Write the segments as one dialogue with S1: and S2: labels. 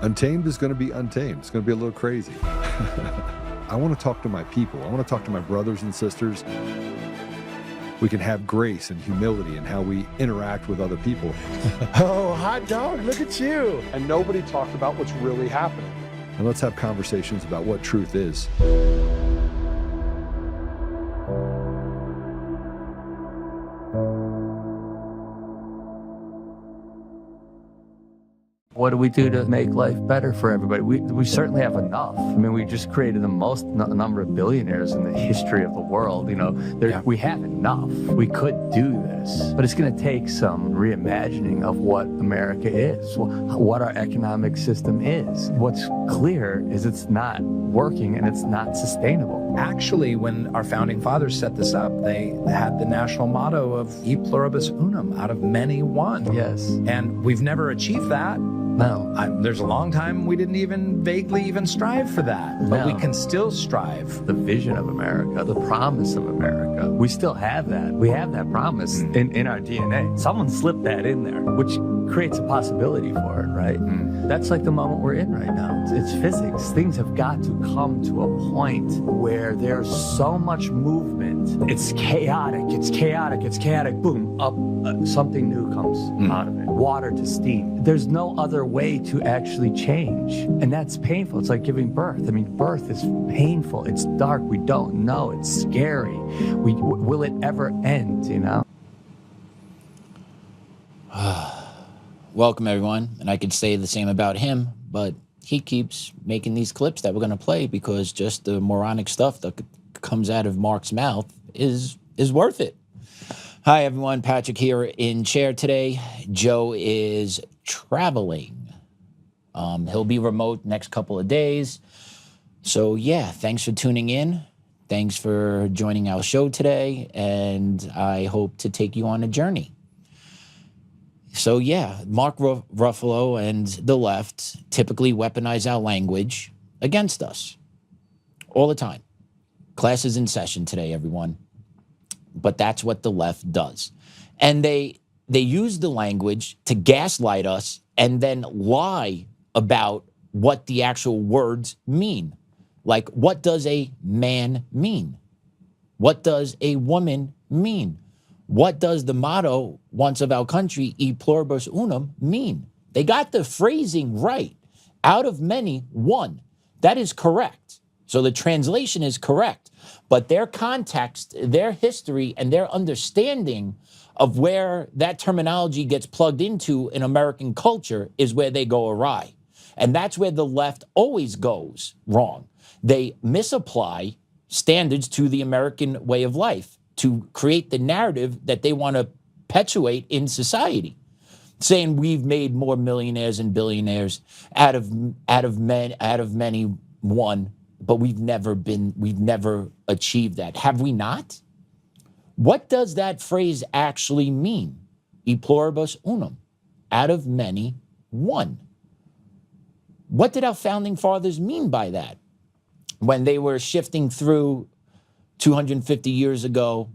S1: Untamed is going to be untamed. It's going to be a little crazy. I want to talk to my people. I want to talk to my brothers and sisters. We can have grace and humility in how we interact with other people.
S2: Oh, hot dog, look at you.
S3: And nobody talked about what's really happening.
S1: And let's have conversations about what truth is.
S4: What do we do to make life better for everybody? We certainly have enough. I mean, we just created the most number of billionaires in the history of the world. You know, we have enough. We could do this, but it's going to take some reimagining of what America is, what our economic system is. What's clear is it's not working and it's not sustainable.
S2: Actually, when our founding fathers set this up, they had the national motto of E Pluribus Unum, out of many one.
S4: Yes.
S2: And we've never achieved that.
S4: No.
S2: There's a long time we didn't even vaguely even strive for that. But we can still strive.
S4: The vision of America, the promise of America, we still have that. We have that promise in our DNA. Someone slipped that in there, which creates a possibility for it, right? That's like the moment we're in right now. It's physics. Things have got to come to a point where there's so much movement. It's chaotic, it's chaotic, it's chaotic. Boom, up, something new comes out of it. Water to steam. There's no other way to actually change. And that's painful. It's like giving birth. I mean, birth is painful. It's dark. We don't know. It's scary. Will it ever end, you know?
S5: Welcome, everyone. And I could say the same about him, but he keeps making these clips that we're going to play because just the moronic stuff that comes out of Mark's mouth is worth it. Hi, everyone. Patrick here in chair today. Joe is traveling. He'll be remote next couple of days. So, yeah, thanks for tuning in. Thanks for joining our show today. And I hope to take you on a journey. So, yeah, Mark Ruffalo and the left typically weaponize our language against us all the time. Class is in session today, everyone. But that's what the left does. And they use the language to gaslight us and then lie about what the actual words mean. Like, what does a man mean? What does a woman mean? What does the motto once of our country, E Pluribus Unum, mean? They got the phrasing right. Out of many, one. That is correct. So the translation is correct. But their context, their history, and their understanding of where that terminology gets plugged into in American culture is where they go awry. And that's where the left always goes wrong. They misapply standards to the American way of life to create the narrative that they want to perpetuate in society, saying we've made more millionaires and billionaires out of many one, but we've never achieved that. Have we not? What does that phrase actually mean? E pluribus unum, out of many one. What did our founding fathers mean by that? When they were shifting through 250 years ago,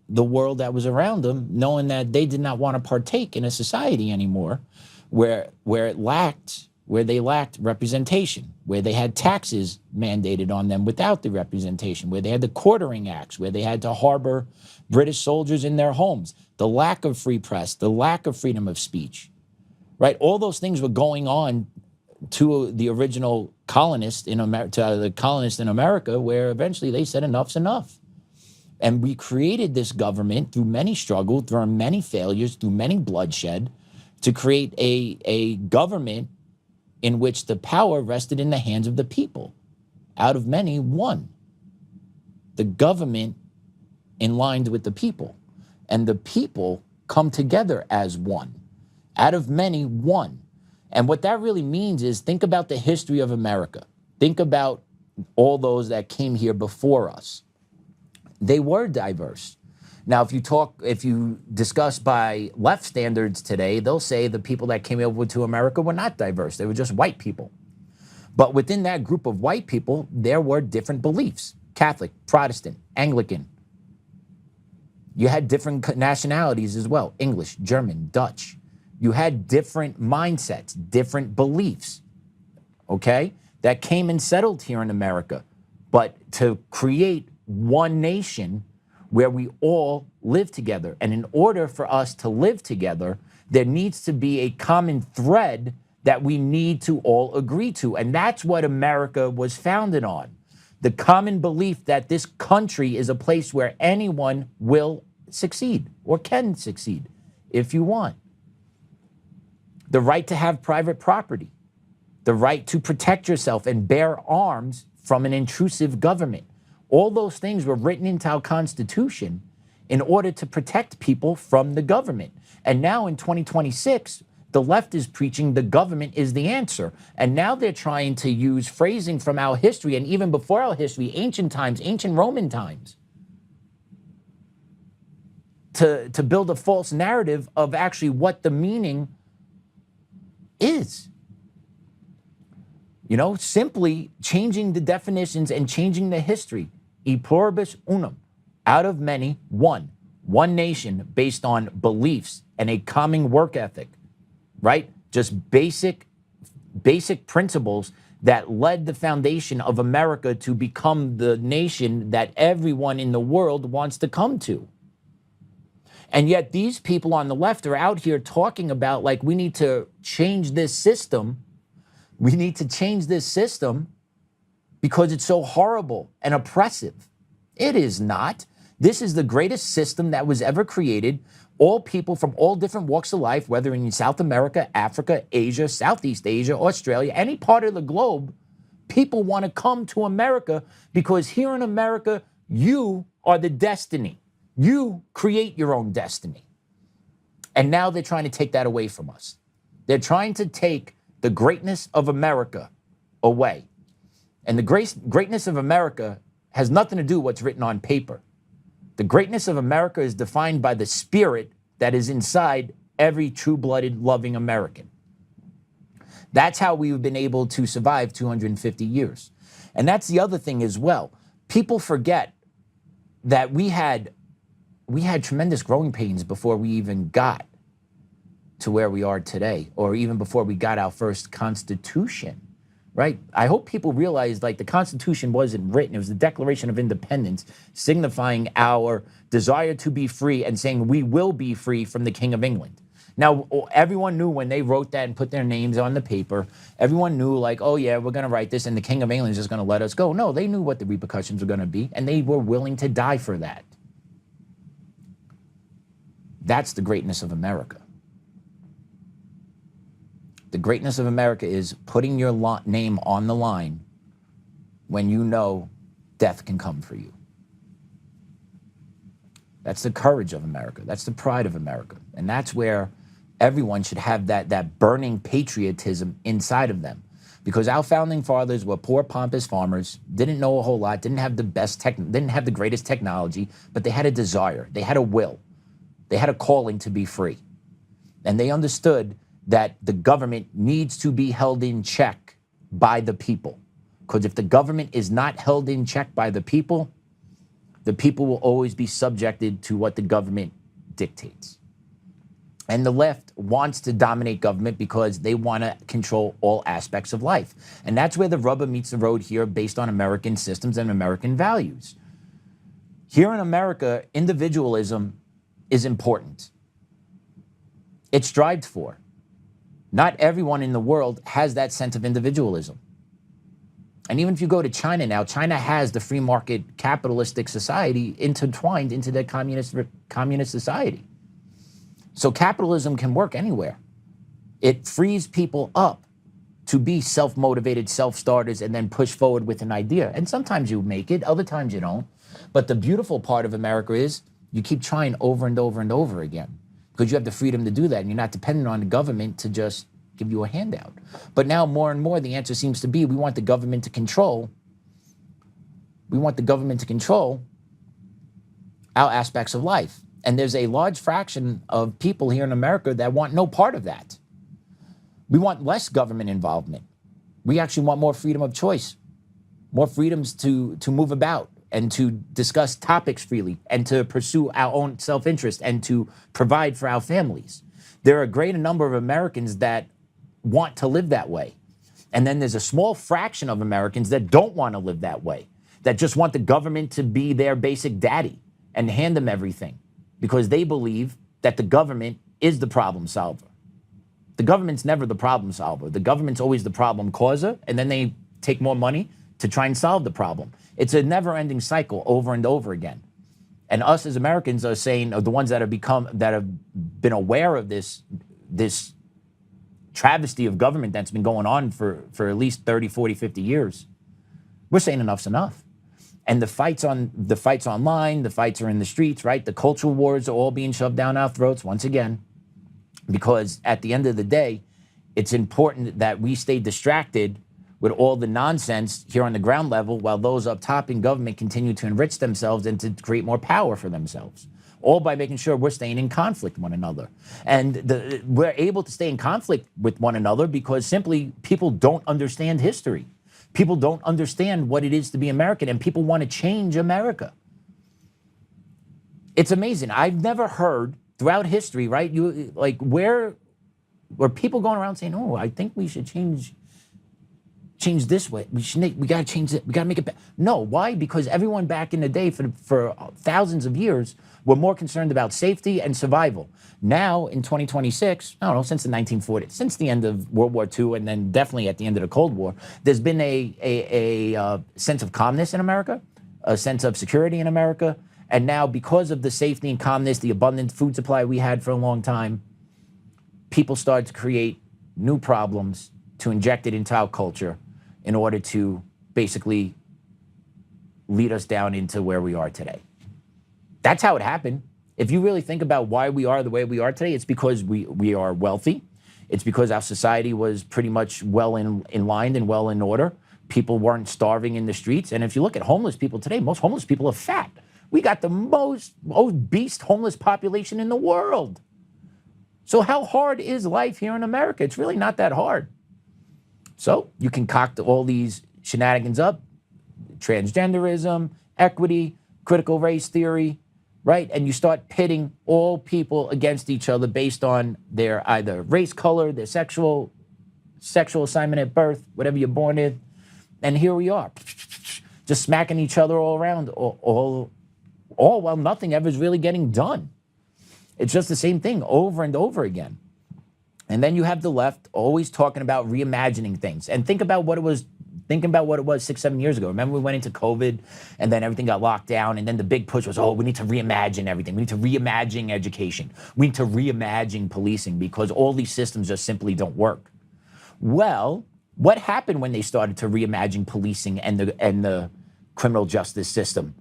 S5: the world that was around them, knowing that they did not want to partake in a society anymore where they lacked representation, where they had taxes mandated on them without the representation, where they had the quartering acts, where they had to harbor British soldiers in their homes, the lack of free press, the lack of freedom of speech, right? All those things were going on to the original colonists in America, where eventually they said enough's enough. And we created this government through many struggles, through many failures, through many bloodshed, to create a government in which the power rested in the hands of the people. Out of many, one. The government in line with the people. And the people come together as one. Out of many, one. And what that really means is, think about the history of America. Think about all those that came here before us. They were diverse. Now, if you discuss by left standards today, they'll say the people that came over to America were not diverse. They were just white people. But within that group of white people, there were different beliefs. Catholic, Protestant, Anglican. You had different nationalities as well. English, German, Dutch. You had different mindsets, different beliefs, okay, that came and settled here in America. But to create one nation where we all live together. And in order for us to live together, there needs to be a common thread that we need to all agree to. And that's what America was founded on. The common belief that this country is a place where anyone will succeed or can succeed if you want. The right to have private property, the right to protect yourself and bear arms from an intrusive government. All those things were written into our Constitution in order to protect people from the government. And now in 2026, the left is preaching the government is the answer. And now they're trying to use phrasing from our history, and even before our history, ancient times, ancient Roman times, to build a false narrative of actually what the meaning is. You know, simply changing the definitions and changing the history. E pluribus unum, out of many, one nation based on beliefs and a common work ethic, right? Just basic principles that led the foundation of America to become the nation that everyone in the world wants to come to. And yet these people on the left are out here talking about, like, we need to change this system. We need to change this system because it's so horrible and oppressive. It is not. This is the greatest system that was ever created. All people from all different walks of life, whether in South America, Africa, Asia, Southeast Asia, Australia, any part of the globe, people want to come to America because here in America, you are the destiny. You create your own destiny. And now they're trying to take that away from us. They're trying to take the greatness of America away. And the greatness of America has nothing to do with what's written on paper. The greatness of America is defined by the spirit that is inside every true-blooded, loving American. That's how we've been able to survive 250 years. And that's the other thing as well. People forget that we had tremendous growing pains before we even got to where we are today, or even before we got our first Constitution, right? I hope people realize, like, the Constitution wasn't written. It was the Declaration of Independence, signifying our desire to be free and saying we will be free from the King of England. Now, everyone knew when they wrote that and put their names on the paper, everyone knew, like, oh yeah, we're going to write this and the King of England is just going to let us go. No, they knew what the repercussions were going to be, and they were willing to die for that. That's the greatness of America. The greatness of America is putting your name on the line when you know death can come for you. That's the courage of America. That's the pride of America. And that's where everyone should have that burning patriotism inside of them. Because our founding fathers were poor, pompous farmers, didn't know a whole lot, didn't have the greatest technology, but they had a desire, they had a will, they had a calling to be free. And they understood that the government needs to be held in check by the people. Because if the government is not held in check by the people will always be subjected to what the government dictates. And the left wants to dominate government because they want to control all aspects of life. And that's where the rubber meets the road here, based on American systems and American values. Here in America, individualism is important. It's strived for. Not everyone in the world has that sense of individualism. And even if you go to China now, China has the free market capitalistic society intertwined into their communist society. So capitalism can work anywhere. It frees people up to be self-motivated self-starters and then push forward with an idea. And sometimes you make it, other times you don't. But the beautiful part of America is you keep trying over and over and over again, because you have the freedom to do that, and you're not dependent on the government to just give you a handout. But now more and more the answer seems to be we want the government to control. We want the government to control our aspects of life. And there's a large fraction of people here in America that want no part of that. We want less government involvement. We actually want more freedom of choice, more freedoms to move about and to discuss topics freely and to pursue our own self-interest and to provide for our families. There are a greater number of Americans that want to live that way. And then there's a small fraction of Americans that don't want to live that way, that just want the government to be their basic daddy and hand them everything because they believe that the government is the problem solver. The government's never the problem solver. The government's always the problem causer, and then they take more money to try and solve the problem. It's a never-ending cycle over and over again. And us as Americans are saying, are the ones that have been aware of this travesty of government that's been going on for at least 30, 40, 50 years. We're saying enough's enough. And the fights online, the fights are in the streets, right? The cultural wars are all being shoved down our throats once again, because at the end of the day, it's important that we stay distracted with all the nonsense here on the ground level while those up top in government continue to enrich themselves and to create more power for themselves, all by making sure we're staying in conflict with one another. And we're able to stay in conflict with one another because simply people don't understand history. People don't understand what it is to be American, and people want to change America. It's amazing. I've never heard throughout history, right? Where people going around saying, "Oh, I think we should change this way. We got to change it. We got to make it better." No, why? Because everyone back in the day for thousands of years were more concerned about safety and survival. Now in 2026, I don't know, since the 1940s, since the end of World War II, and then definitely at the end of the Cold War, there's been a sense of calmness in America, a sense of security in America. And now because of the safety and calmness, the abundant food supply we had for a long time, people started to create new problems to inject it into our culture in order to basically lead us down into where we are today. That's how it happened. If you really think about why we are the way we are today, it's because we are wealthy. It's because our society was pretty much well in line and well in order. People weren't starving in the streets. And if you look at homeless people today, most homeless people are fat. We got the most obese homeless population in the world. So how hard is life here in America? It's really not that hard. So you concoct all these shenanigans up, transgenderism, equity, critical race theory, right? And you start pitting all people against each other based on their either race, color, their sexual assignment at birth, whatever you're born in. And here we are, just smacking each other all around, all while nothing ever is really getting done. It's just the same thing over and over again. And then you have the left always talking about reimagining things. And think about what it was 6, 7 years ago. Remember we went into COVID and then everything got locked down, and then the big push was, we need to reimagine everything. We need to reimagine education. We need to reimagine policing because all these systems just simply don't work. Well, what happened when they started to reimagine policing and the criminal justice system?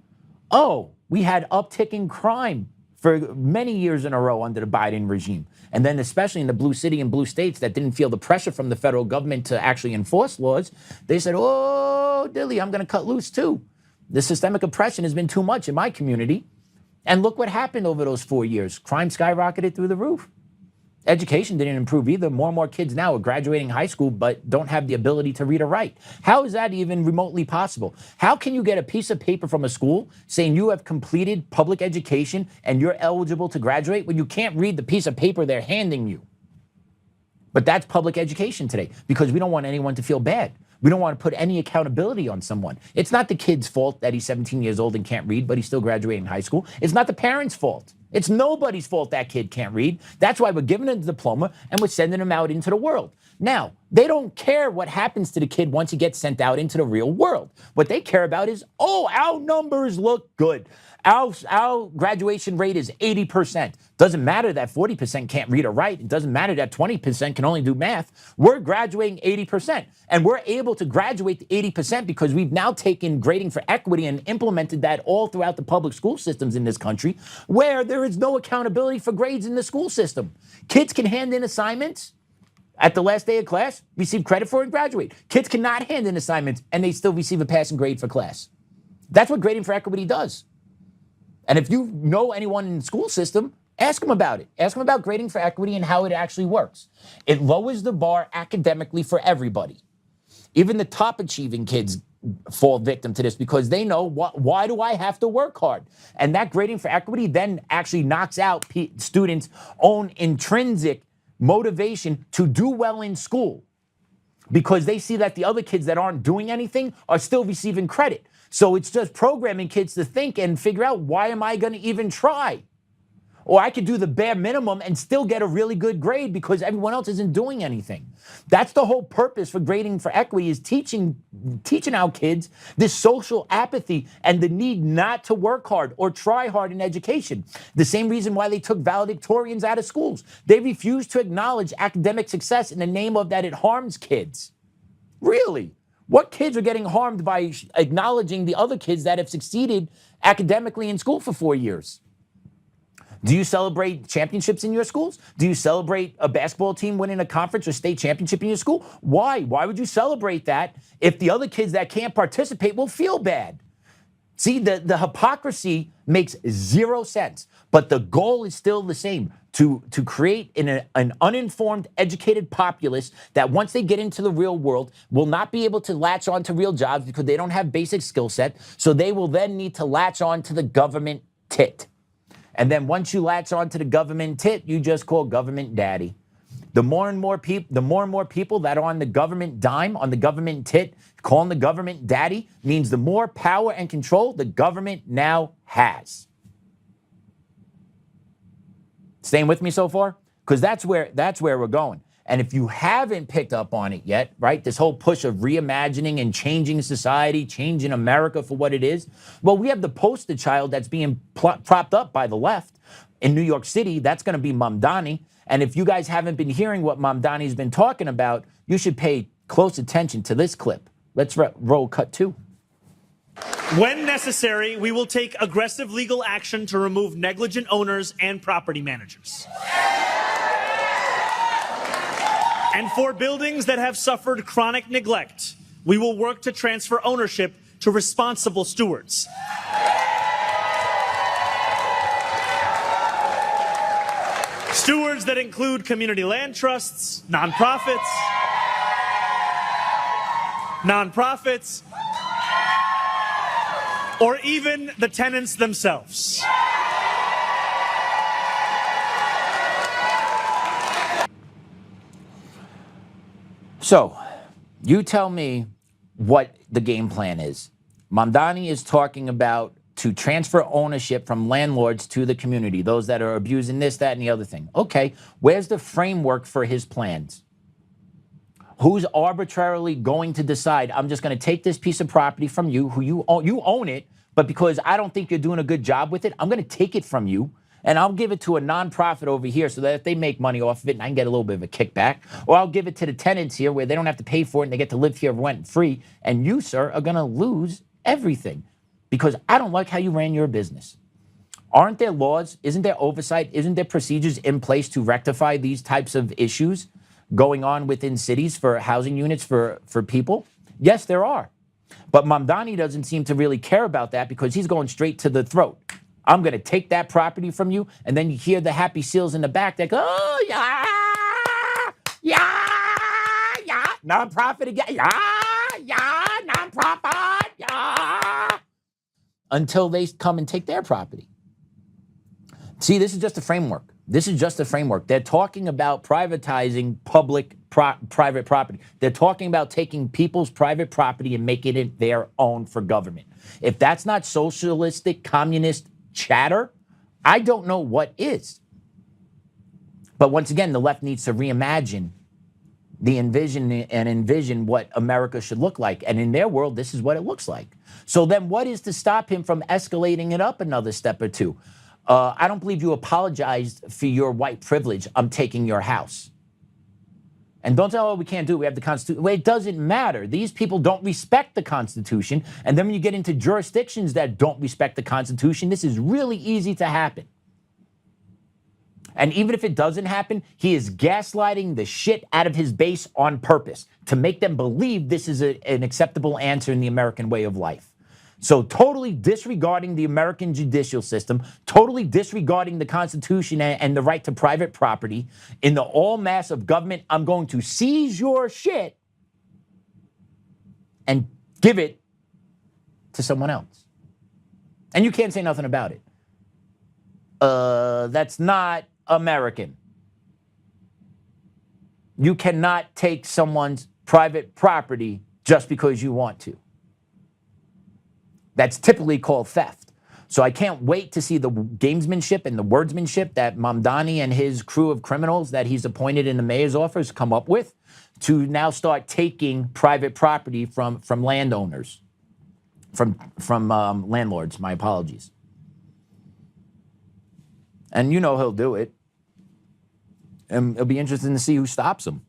S5: We had upticking crime for many years in a row under the Biden regime. And then especially in the blue city and blue states that didn't feel the pressure from the federal government to actually enforce laws, they said, dilly, I'm going to cut loose too. The systemic oppression has been too much in my community. And look what happened over those 4 years. Crime skyrocketed through the roof. Education didn't improve either. More and more kids now are graduating high school but don't have the ability to read or write. How is that even remotely possible? How can you get a piece of paper from a school saying you have completed public education and you're eligible to graduate when you can't read the piece of paper they're handing you? But that's public education today because we don't want anyone to feel bad. We don't want to put any accountability on someone. It's not the kid's fault that he's 17 years old and can't read, but he's still graduating high school. It's not the parents' fault. It's nobody's fault that kid can't read. That's why we're giving him the diploma and we're sending him out into the world. Now, they don't care what happens to the kid once he gets sent out into the real world. What they care about is, our numbers look good. Our graduation rate is 80%. Doesn't matter that 40% can't read or write. It doesn't matter that 20% can only do math. We're graduating 80%. And we're able to graduate to 80% because we've now taken grading for equity and implemented that all throughout the public school systems in this country, where there is no accountability for grades in the school system. Kids can hand in assignments at the last day of class, receive credit for it, and graduate. Kids cannot hand in assignments and they still receive a passing grade for class. That's what grading for equity does. And if you know anyone in the school system, ask them about it. Ask them about grading for equity and how it actually works. It lowers the bar academically for everybody. Even the top achieving kids fall victim to this because they know, why do I have to work hard? And that grading for equity then actually knocks out students' own intrinsic motivation to do well in school because they see that the other kids that aren't doing anything are still receiving credit. So it's just programming kids to think and figure out, why am I going to even try? Or I could do the bare minimum and still get a really good grade because everyone else isn't doing anything. That's the whole purpose for grading for equity, is teaching our kids this social apathy and the need not to work hard or try hard in education. The same reason why they took valedictorians out of schools. They refused to acknowledge academic success in the name of that it harms kids. Really? What kids are getting harmed by acknowledging the other kids that have succeeded academically in school for 4 years? Do you celebrate championships in your schools? Do you celebrate a basketball team winning a conference or state championship in your school? Why? Why would you celebrate that if the other kids that can't participate will feel bad? See, the hypocrisy makes zero sense, but the goal is still the same, to create an uninformed, educated populace that once they get into the real world will not be able to latch on to real jobs because they don't have basic skill set, so they will then need to latch on to the government tit. And then once you latch on to the government tit, you just call government daddy. The more and more people that are on the government dime, on the government tit, calling the government daddy, means the more power and control the government now has. Staying with me so far? Because that's where we're going. And if you haven't picked up on it yet, right, this whole push of reimagining and changing society, changing America for what it is, well, we have the poster child that's being propped up by the left in New York City. That's going to be Mamdani. And if you guys haven't been hearing what Mamdani's been talking about, you should pay close attention to this clip. Let's roll cut 2.
S6: When necessary, we will take aggressive legal action to remove negligent owners and property managers. And for buildings that have suffered chronic neglect, we will work to transfer ownership to responsible stewards. Stewards that include community land trusts, nonprofits, or even the tenants themselves.
S5: So, you tell me what the game plan is. Mamdani is talking about to transfer ownership from landlords to the community, those that are abusing this, that, and the other thing. Okay, where's the framework for his plans? Who's arbitrarily going to decide, I'm just going to take this piece of property from you, who you own it, but because I don't think you're doing a good job with it, I'm going to take it from you, and I'll give it to a nonprofit over here so that if they make money off of it, and I can get a little bit of a kickback, or I'll give it to the tenants here where they don't have to pay for it and they get to live here rent free, and you, sir, are going to lose everything because I don't like how you ran your business. Aren't there laws? Isn't there oversight? Isn't there procedures in place to rectify these types of issues going on within cities for housing units for people? Yes, there are. But Mamdani doesn't seem to really care about that because he's going straight to the throat. I'm going to take that property from you, and then you hear the happy seals in the back that go, oh, yeah, nonprofit again, yeah, nonprofit, yeah, until they come and take their property. See, this is just a framework. This is just a framework. They're talking about privatizing private property. They're talking about taking people's private property and making it their own for government. If that's not socialistic, communist chatter, I don't know what is. But once again, the left needs to reimagine envision what America should look like. And in their world, this is what it looks like. So then what is to stop him from escalating it up another step or two? I don't believe you apologized for your white privilege. I'm taking your house. And don't say, oh, we can't do it. We have the Constitution. Well, it doesn't matter. These people don't respect the Constitution. And then when you get into jurisdictions that don't respect the Constitution, this is really easy to happen. And even if it doesn't happen, he is gaslighting the shit out of his base on purpose to make them believe this is an acceptable answer in the American way of life. So totally disregarding the American judicial system, totally disregarding the Constitution and the right to private property, in the all mass of government, I'm going to seize your shit and give it to someone else. And you can't say nothing about it. That's not American. You cannot take someone's private property just because you want to. That's typically called theft. So I can't wait to see the gamesmanship and the wordsmanship that Mamdani and his crew of criminals that he's appointed in the mayor's office come up with to now start taking private property from landowners, from landlords, my apologies. And you know he'll do it. And it'll be interesting to see who stops him.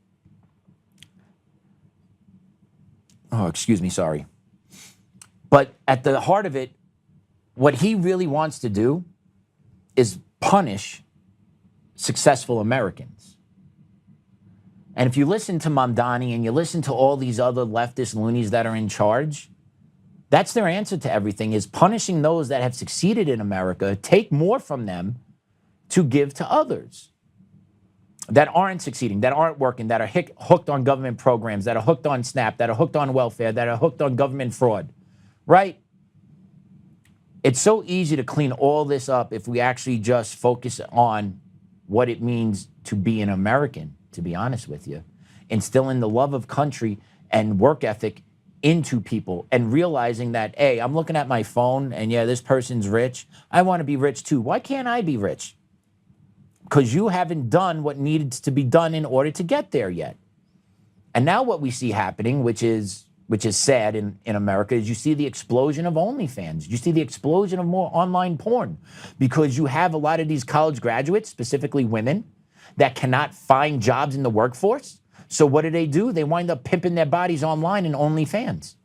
S5: Oh, excuse me, sorry. But at the heart of it, what he really wants to do is punish successful Americans. And if you listen to Mamdani and you listen to all these other leftist loonies that are in charge, that's their answer to everything, is punishing those that have succeeded in America, take more from them to give to others that aren't succeeding, that aren't working, that are hooked on government programs, that are hooked on SNAP, that are hooked on welfare, that are hooked on government fraud, right? It's so easy to clean all this up if we actually just focus on what it means to be an American, to be honest with you. Instilling the love of country and work ethic into people and realizing that, hey, I'm looking at my phone and yeah, this person's rich. I want to be rich too. Why can't I be rich? Because you haven't done what needed to be done in order to get there yet. And now what we see happening, which is sad in America, is you see the explosion of OnlyFans. You see the explosion of more online porn because you have a lot of these college graduates, specifically women, that cannot find jobs in the workforce. So what do? They wind up pimping their bodies online in OnlyFans.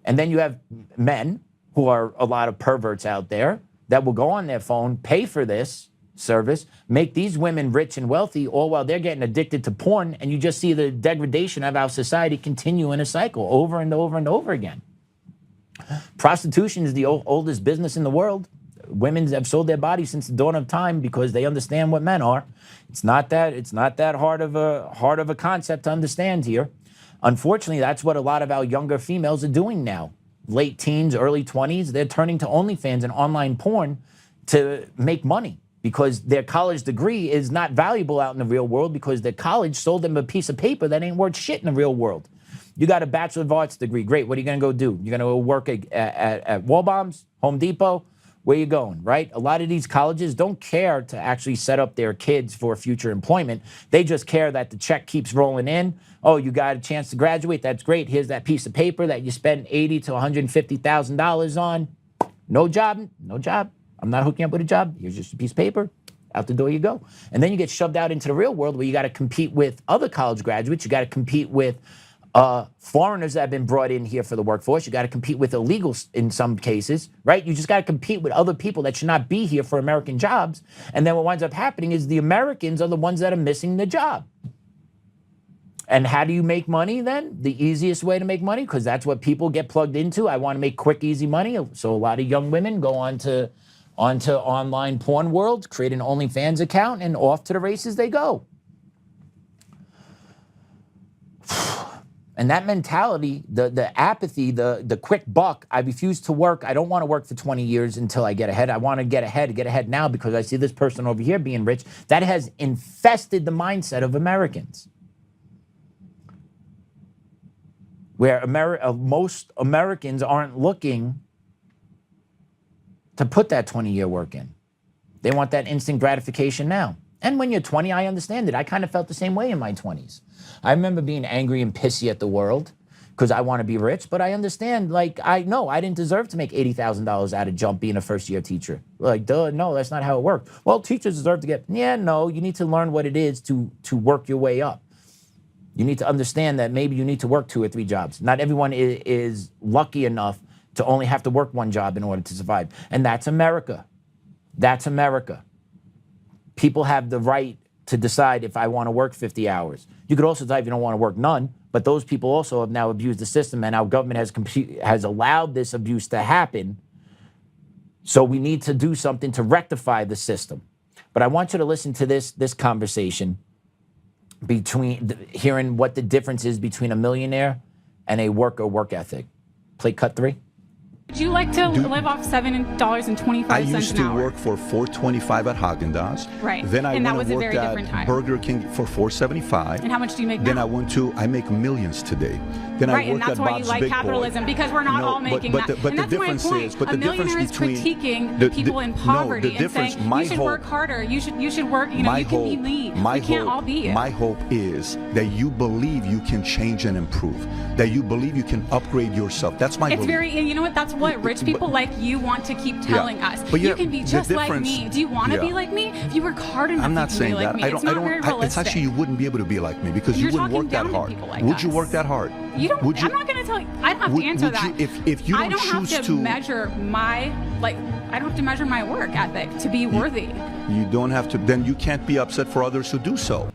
S5: And then you have men, who are a lot of perverts out there, that will go on their phone, pay for this service, make these women rich and wealthy, all while they're getting addicted to porn, and you just see the degradation of our society continue in a cycle over and over and over again. Prostitution is the oldest business in the world. Women have sold their bodies since the dawn of time because they understand what men are. It's not that hard of a concept to understand here. Unfortunately, that's what a lot of our younger females are doing now. Late teens, early 20s, they're turning to OnlyFans and online porn to make money, because their college degree is not valuable out in the real world because their college sold them a piece of paper that ain't worth shit in the real world. You got a Bachelor of Arts degree. Great. What are you going to go do? You're going to go work at Walbombs, Home Depot? Where you going, right? A lot of these colleges don't care to actually set up their kids for future employment. They just care that the check keeps rolling in. Oh, you got a chance to graduate. That's great. Here's that piece of paper that you spend $80,000 to $150,000 on. No job. I'm not hooking up with a job. Here's just a piece of paper. Out the door you go. And then you get shoved out into the real world where you got to compete with other college graduates. You got to compete with foreigners that have been brought in here for the workforce. You got to compete with illegals in some cases, right? You just got to compete with other people that should not be here for American jobs. And then what winds up happening is the Americans are the ones that are missing the job. And how do you make money then? The easiest way to make money, because that's what people get plugged into. I want to make quick, easy money. So a lot of young women go onto online porn worlds, create an OnlyFans account, and off to the races they go. And that mentality, the apathy, the quick buck, I refuse to work. I don't want to work for 20 years until I get ahead. I want to get ahead now because I see this person over here being rich. That has infested the mindset of Americans. Where most Americans aren't looking to put that 20-year work in. They want that instant gratification now. And when you're 20, I understand it. I kind of felt the same way in my 20s. I remember being angry and pissy at the world because I want to be rich, but I understand, like, I didn't deserve to make $80,000 out of jump being a first-year teacher. Like, duh, no, that's not how it worked. Well, teachers deserve to get, no, you need to learn what it is to work your way up. You need to understand that maybe you need to work 2 or 3 jobs. Not everyone is lucky enough to only have to work 1 job in order to survive. And that's America. That's America. People have the right to decide if I want to work 50 hours. You could also decide if you don't want to work none, but those people also have now abused the system, and our government has allowed this abuse to happen. So we need to do something to rectify the system. But I want you to listen to this conversation between hearing what the difference is between a millionaire and a worker work ethic. Play cut 3.
S7: Would you like to live off $7.25
S8: I used
S7: an
S8: to
S7: hour?
S8: work for $4.25 at Haagen-Dazs.
S7: Right.
S8: Then I
S7: And that
S8: went
S7: was
S8: and
S7: a
S8: worked
S7: very different
S8: at
S7: time.
S8: Burger King for $4.75.
S7: And how much do you make
S8: Then
S7: now?
S8: I make millions today. Then
S7: Right,
S8: I
S7: and
S8: worked
S7: that's
S8: at
S7: why
S8: Bob's
S7: you like
S8: Big Boy.
S7: capitalism, because we're not
S8: No,
S7: all making
S8: but
S7: that.
S8: The
S7: And that's
S8: difference
S7: my point.
S8: is, but
S7: a
S8: the difference
S7: millionaire is
S8: between
S7: critiquing people in poverty
S8: no, the
S7: and
S8: difference,
S7: saying
S8: my
S7: you should
S8: hope,
S7: work harder. You should work. You know,
S8: my
S7: you can
S8: hope,
S7: be lean.
S8: my
S7: We can't
S8: hope,
S7: all be it.
S8: My hope is that you believe you can change and improve. That you believe you can upgrade yourself. That's my
S7: It's
S8: belief.
S7: very, and you know what? That's what rich people like you want to keep telling us.
S8: But
S7: you
S8: yeah,
S7: can be
S8: the
S7: just like
S8: difference-
S7: me. Do you want to
S8: yeah.
S7: be like me? If you work hard enough,
S8: I'm not
S7: you can
S8: saying
S7: be like
S8: that.
S7: me.
S8: I
S7: It's
S8: don't.
S7: not
S8: I don't.
S7: very
S8: It's
S7: realistic.
S8: actually you wouldn't be able to be like me because
S7: You're
S8: you wouldn't
S7: talking
S8: work that
S7: down to
S8: hard.
S7: people like
S8: Would you
S7: us.
S8: work that hard?
S7: You don't.
S8: Would you,
S7: I'm not going to tell you. I don't have to answer
S8: would
S7: that.
S8: you, if you don't
S7: I don't have
S8: choose
S7: to measure my I don't have to measure my work ethic to be worthy.
S8: You don't have to. Then you can't be upset for others who do so.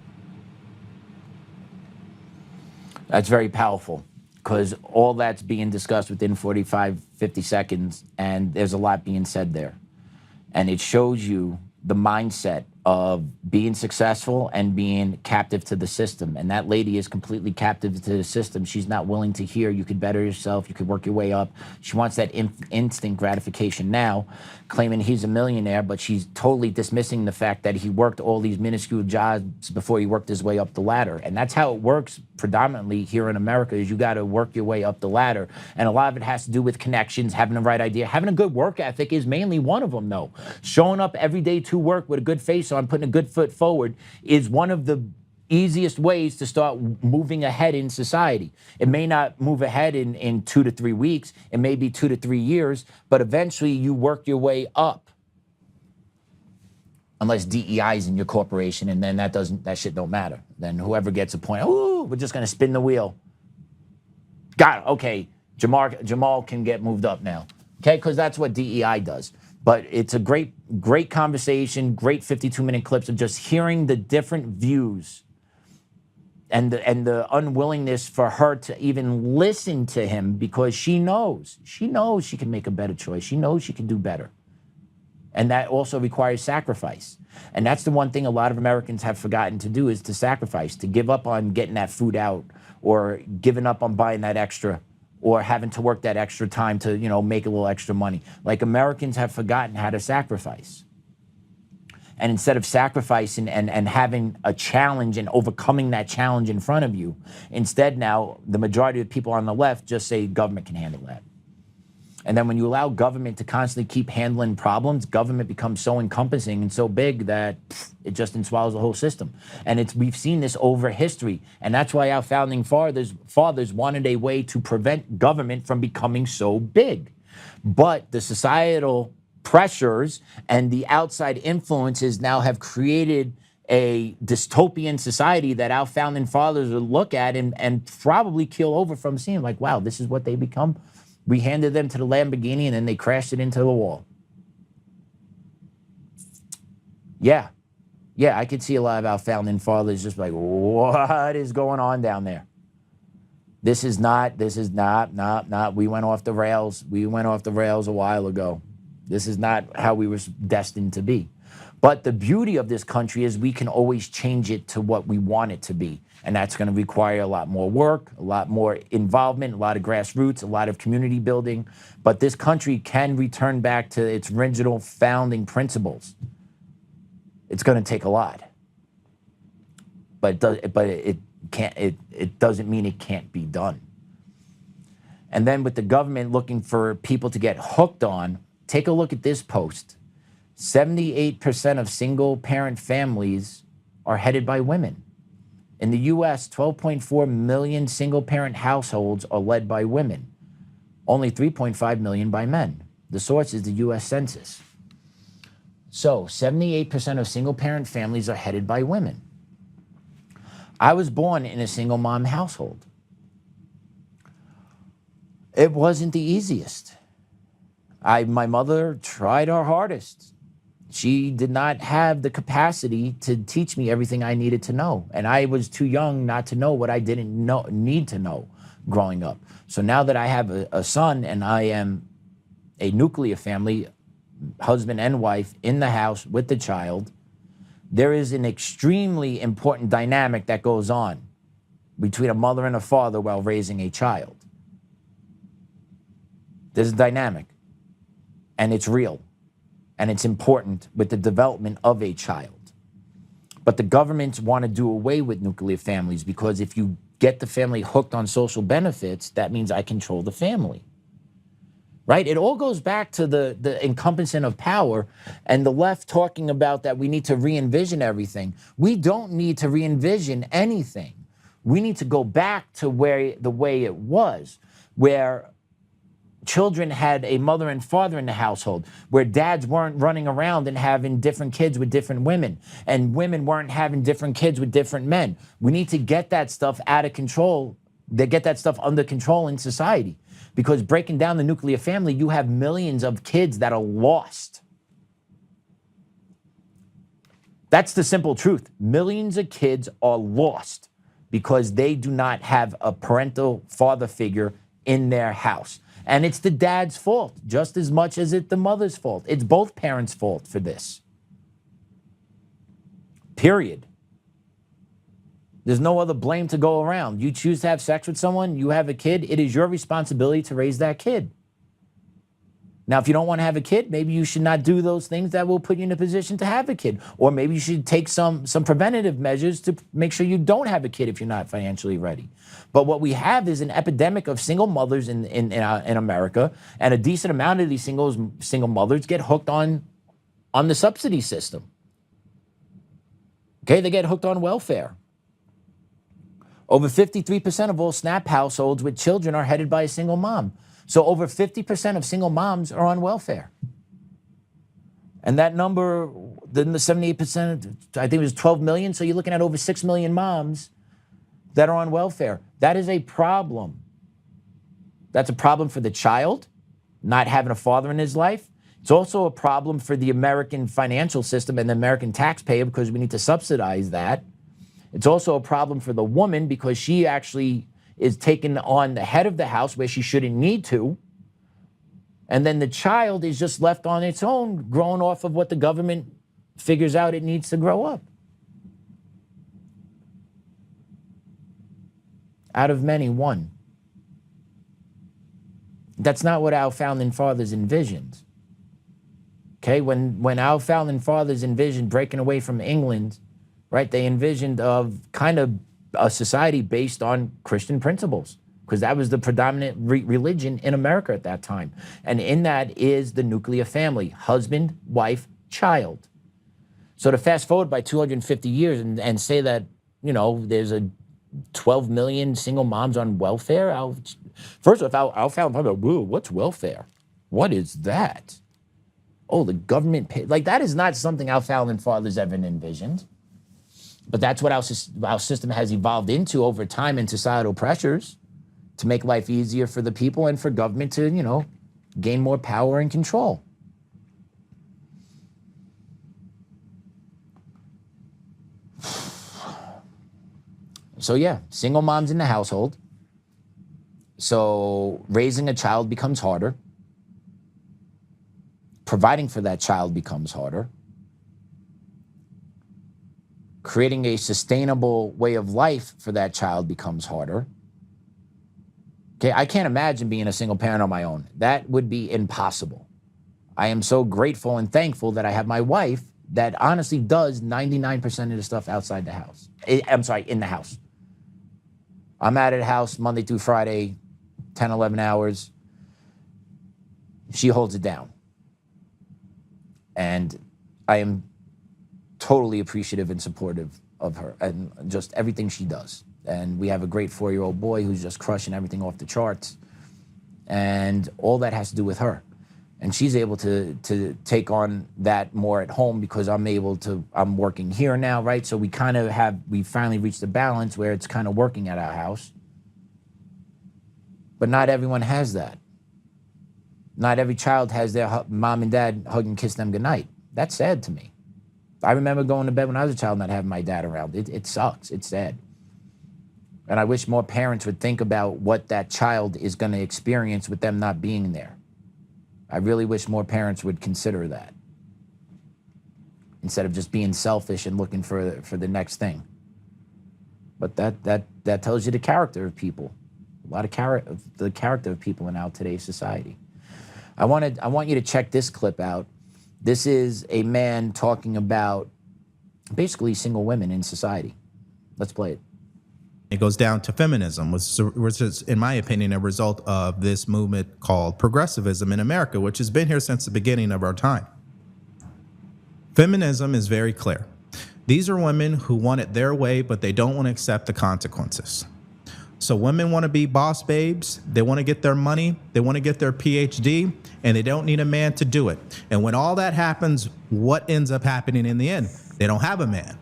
S5: That's very powerful, because all that's being discussed within 45, 50 seconds, and there's a lot being said there. And it shows you the mindset of being successful and being captive to the system. And that lady is completely captive to the system. She's not willing to hear you could better yourself, you could work your way up. She wants that instant gratification now, claiming he's a millionaire, but she's totally dismissing the fact that he worked all these minuscule jobs before he worked his way up the ladder. And that's how it works predominantly here in America, is you got to work your way up the ladder. And a lot of it has to do with connections, having the right idea. Having a good work ethic is mainly one of them, though. Showing up every day to work with a good face on, putting a good foot forward, is one of the easiest ways to start moving ahead in society. It may not move ahead in 2 to 3 weeks. It may be 2 to 3 years, but eventually you work your way up. Unless DEI is in your corporation, and then that shit don't matter. Then whoever gets a point, oh, we're just gonna spin the wheel. Got it, okay, Jamal can get moved up now. Okay, because that's what DEI does. But it's a great conversation, great 52-minute clips of just hearing the different views and the unwillingness for her to even listen to him, because she knows she can make a better choice. She knows she can do better. And that also requires sacrifice. And that's the one thing a lot of Americans have forgotten to do, is to sacrifice, to give up on getting that food out, or giving up on buying that extra, or having to work that extra time to, make a little extra money. Like, Americans have forgotten how to sacrifice. And instead of sacrificing and having a challenge and overcoming that challenge in front of you, instead now the majority of people on the left just say government can handle that. And then when you allow government to constantly keep handling problems, government becomes so encompassing and so big that it just swallows the whole system. And we've seen this over history. And that's why our founding fathers wanted a way to prevent government from becoming so big. But the societal pressures and the outside influences now have created a dystopian society that our founding fathers would look at and probably keel over from seeing, like, wow, this is what they become. We handed them to the Lamborghini and then they crashed it into the wall. Yeah, I could see a lot of our founding fathers just like, what is going on down there? This is not, we went off the rails. We went off the rails a while ago. This is not how we were destined to be. But the beauty of this country is we can always change it to what we want it to be. And that's going to require a lot more work, a lot more involvement, a lot of grassroots, a lot of community building. But this country can return back to its original founding principles. It's going to take a lot. But it doesn't mean it can't be done. And then with the government looking for people to get hooked on, take a look at this post. 78% of single-parent families are headed by women. In the U.S., 12.4 million single-parent households are led by women. Only 3.5 million by men. The source is the U.S. Census. So 78% of single-parent families are headed by women. I was born in a single-mom household. It wasn't the easiest. My mother tried her hardest. She did not have the capacity to teach me everything I needed to know. And I was too young not to know what I didn't need to know growing up. So now that I have a son and I am a nuclear family, husband and wife in the house with the child, there is an extremely important dynamic that goes on between a mother and a father while raising a child. There's a dynamic, and it's real, and it's important with the development of a child. But the governments want to do away with nuclear families because if you get the family hooked on social benefits, that means I control the family. Right? It all goes back to the encompassing of power and the left talking about that we need to re-envision everything. We don't need to re-envision anything. We need to go back to the way it was, where children had a mother and father in the household, where dads weren't running around and having different kids with different women, and women weren't having different kids with different men. We need to get that stuff out of control, get that stuff under control in society. Because breaking down the nuclear family, you have millions of kids that are lost. That's the simple truth. Millions of kids are lost because they do not have a parental father figure in their house. And it's the dad's fault just as much as it's the mother's fault. It's both parents' fault for this. Period. There's no other blame to go around. You choose to have sex with someone, you have a kid, it is your responsibility to raise that kid. Now, if you don't want to have a kid, maybe you should not do those things that will put you in a position to have a kid. Or maybe you should take some preventative measures to make sure you don't have a kid if you're not financially ready. But what we have is an epidemic of single mothers in America, and a decent amount of these single mothers get hooked on the subsidy system. Okay, they get hooked on welfare. Over 53% of all SNAP households with children are headed by a single mom. So over 50% of single moms are on welfare. And that number, the 78%, I think it was 12 million. So you're looking at over 6 million moms that are on welfare. That is a problem. That's a problem for the child, not having a father in his life. It's also a problem for the American financial system and the American taxpayer because we need to subsidize that. It's also a problem for the woman because she actually is taken on the head of the house where she shouldn't need to. And then the child is just left on its own, growing off of what the government figures out it needs to grow up. Out of many, one. That's not what our founding fathers envisioned. Okay, when our founding fathers envisioned breaking away from England, right, they envisioned of kind of a society based on Christian principles, because that was the predominant religion in America at that time. And in that is the nuclear family, husband, wife, child. So to fast forward by 250 years and say that, you know, there's a 12 million single moms on welfare. First of all, our founding fathers, whoa, what's welfare? What is that? Oh, the government pay. Like, that is not something our founding fathers ever envisioned. But that's what our system has evolved into over time in societal pressures to make life easier for the people and for government to, you know, gain more power and control. So yeah, single moms in the household. So raising a child becomes harder. Providing for that child becomes harder. Creating a sustainable way of life for that child becomes harder. Okay, I can't imagine being a single parent on my own. That would be impossible. I am so grateful and thankful that I have my wife that honestly does 99% of the stuff outside the house. In the house. I'm at the house Monday through Friday, 10, 11 hours. She holds it down. And I am totally appreciative and supportive of her and just everything she does. And we have a great 4-year-old boy who's just crushing everything off the charts. And all that has to do with her. And she's able to take on that more at home because I'm working here now, right? So we finally reached a balance where it's kind of working at our house. But not everyone has that. Not every child has their mom and dad hug and kiss them goodnight. That's sad to me. I remember going to bed when I was a child not having my dad around. It sucks. It's sad. And I wish more parents would think about what that child is going to experience with them not being there. I really wish more parents would consider that instead of just being selfish and looking for the next thing. But that tells you the character of people. A lot of the character of people in our today's society. I want you to check this clip out. This is a man talking about basically single women in society. Let's play it.
S9: It goes down to feminism, which is, in my opinion, a result of this movement called progressivism in America, which has been here since the beginning of our time. Feminism is very clear. These are women who want it their way, but they don't want to accept the consequences. So women want to be boss babes, they want to get their money, they want to get their PhD, and they don't need a man to do it. And when all that happens, what ends up happening in the end? They don't have a man.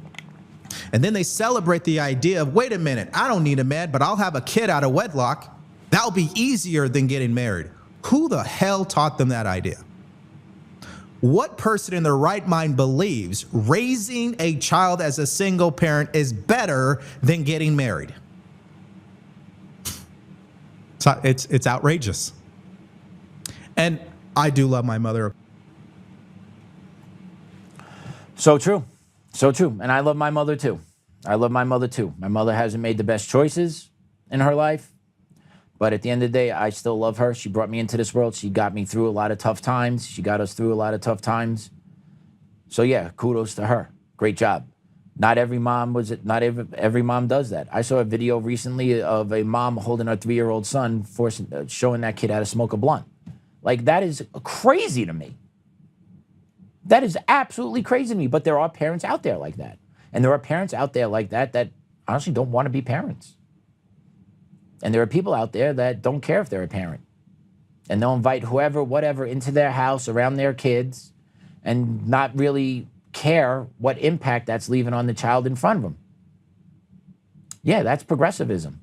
S9: And then they celebrate the idea of, wait a minute, I don't need a man, but I'll have a kid out of wedlock. That'll be easier than getting married. Who the hell taught them that idea? What person in their right mind believes raising a child as a single parent is better than getting married? It's outrageous. And I do love my mother.
S5: So true. So true. And I love my mother too. I love my mother too. My mother hasn't made the best choices in her life, but at the end of the day, I still love her. She brought me into this world. She got me through a lot of tough times. She got us through a lot of tough times. So yeah, kudos to her. Great job. Not every mom every mom does that. I saw a video recently of a mom holding her 3-year-old son, showing that kid how to smoke a blunt. Like, that is crazy to me. That is absolutely crazy to me. But there are parents out there like that. And there are parents out there like that that honestly don't want to be parents. And there are people out there that don't care if they're a parent. And they'll invite whoever, whatever, into their house around their kids and not really care what impact that's leaving on the child in front of them. Yeah, that's progressivism.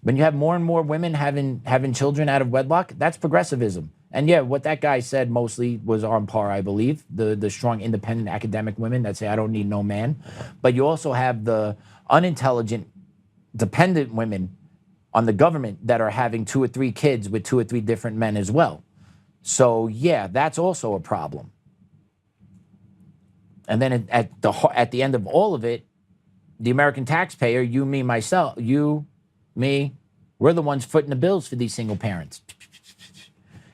S5: When you have more and more women having children out of wedlock, that's progressivism. And yeah, what that guy said mostly was on par, I believe. The strong, independent academic women that say, I don't need no man. But you also have the unintelligent, dependent women on the government that are having 2 or 3 kids with 2 or 3 different men as well. So yeah, that's also a problem. And then at the end of all of it, the American taxpayer, you, me, myself, you, me, we're the ones footing the bills for these single parents.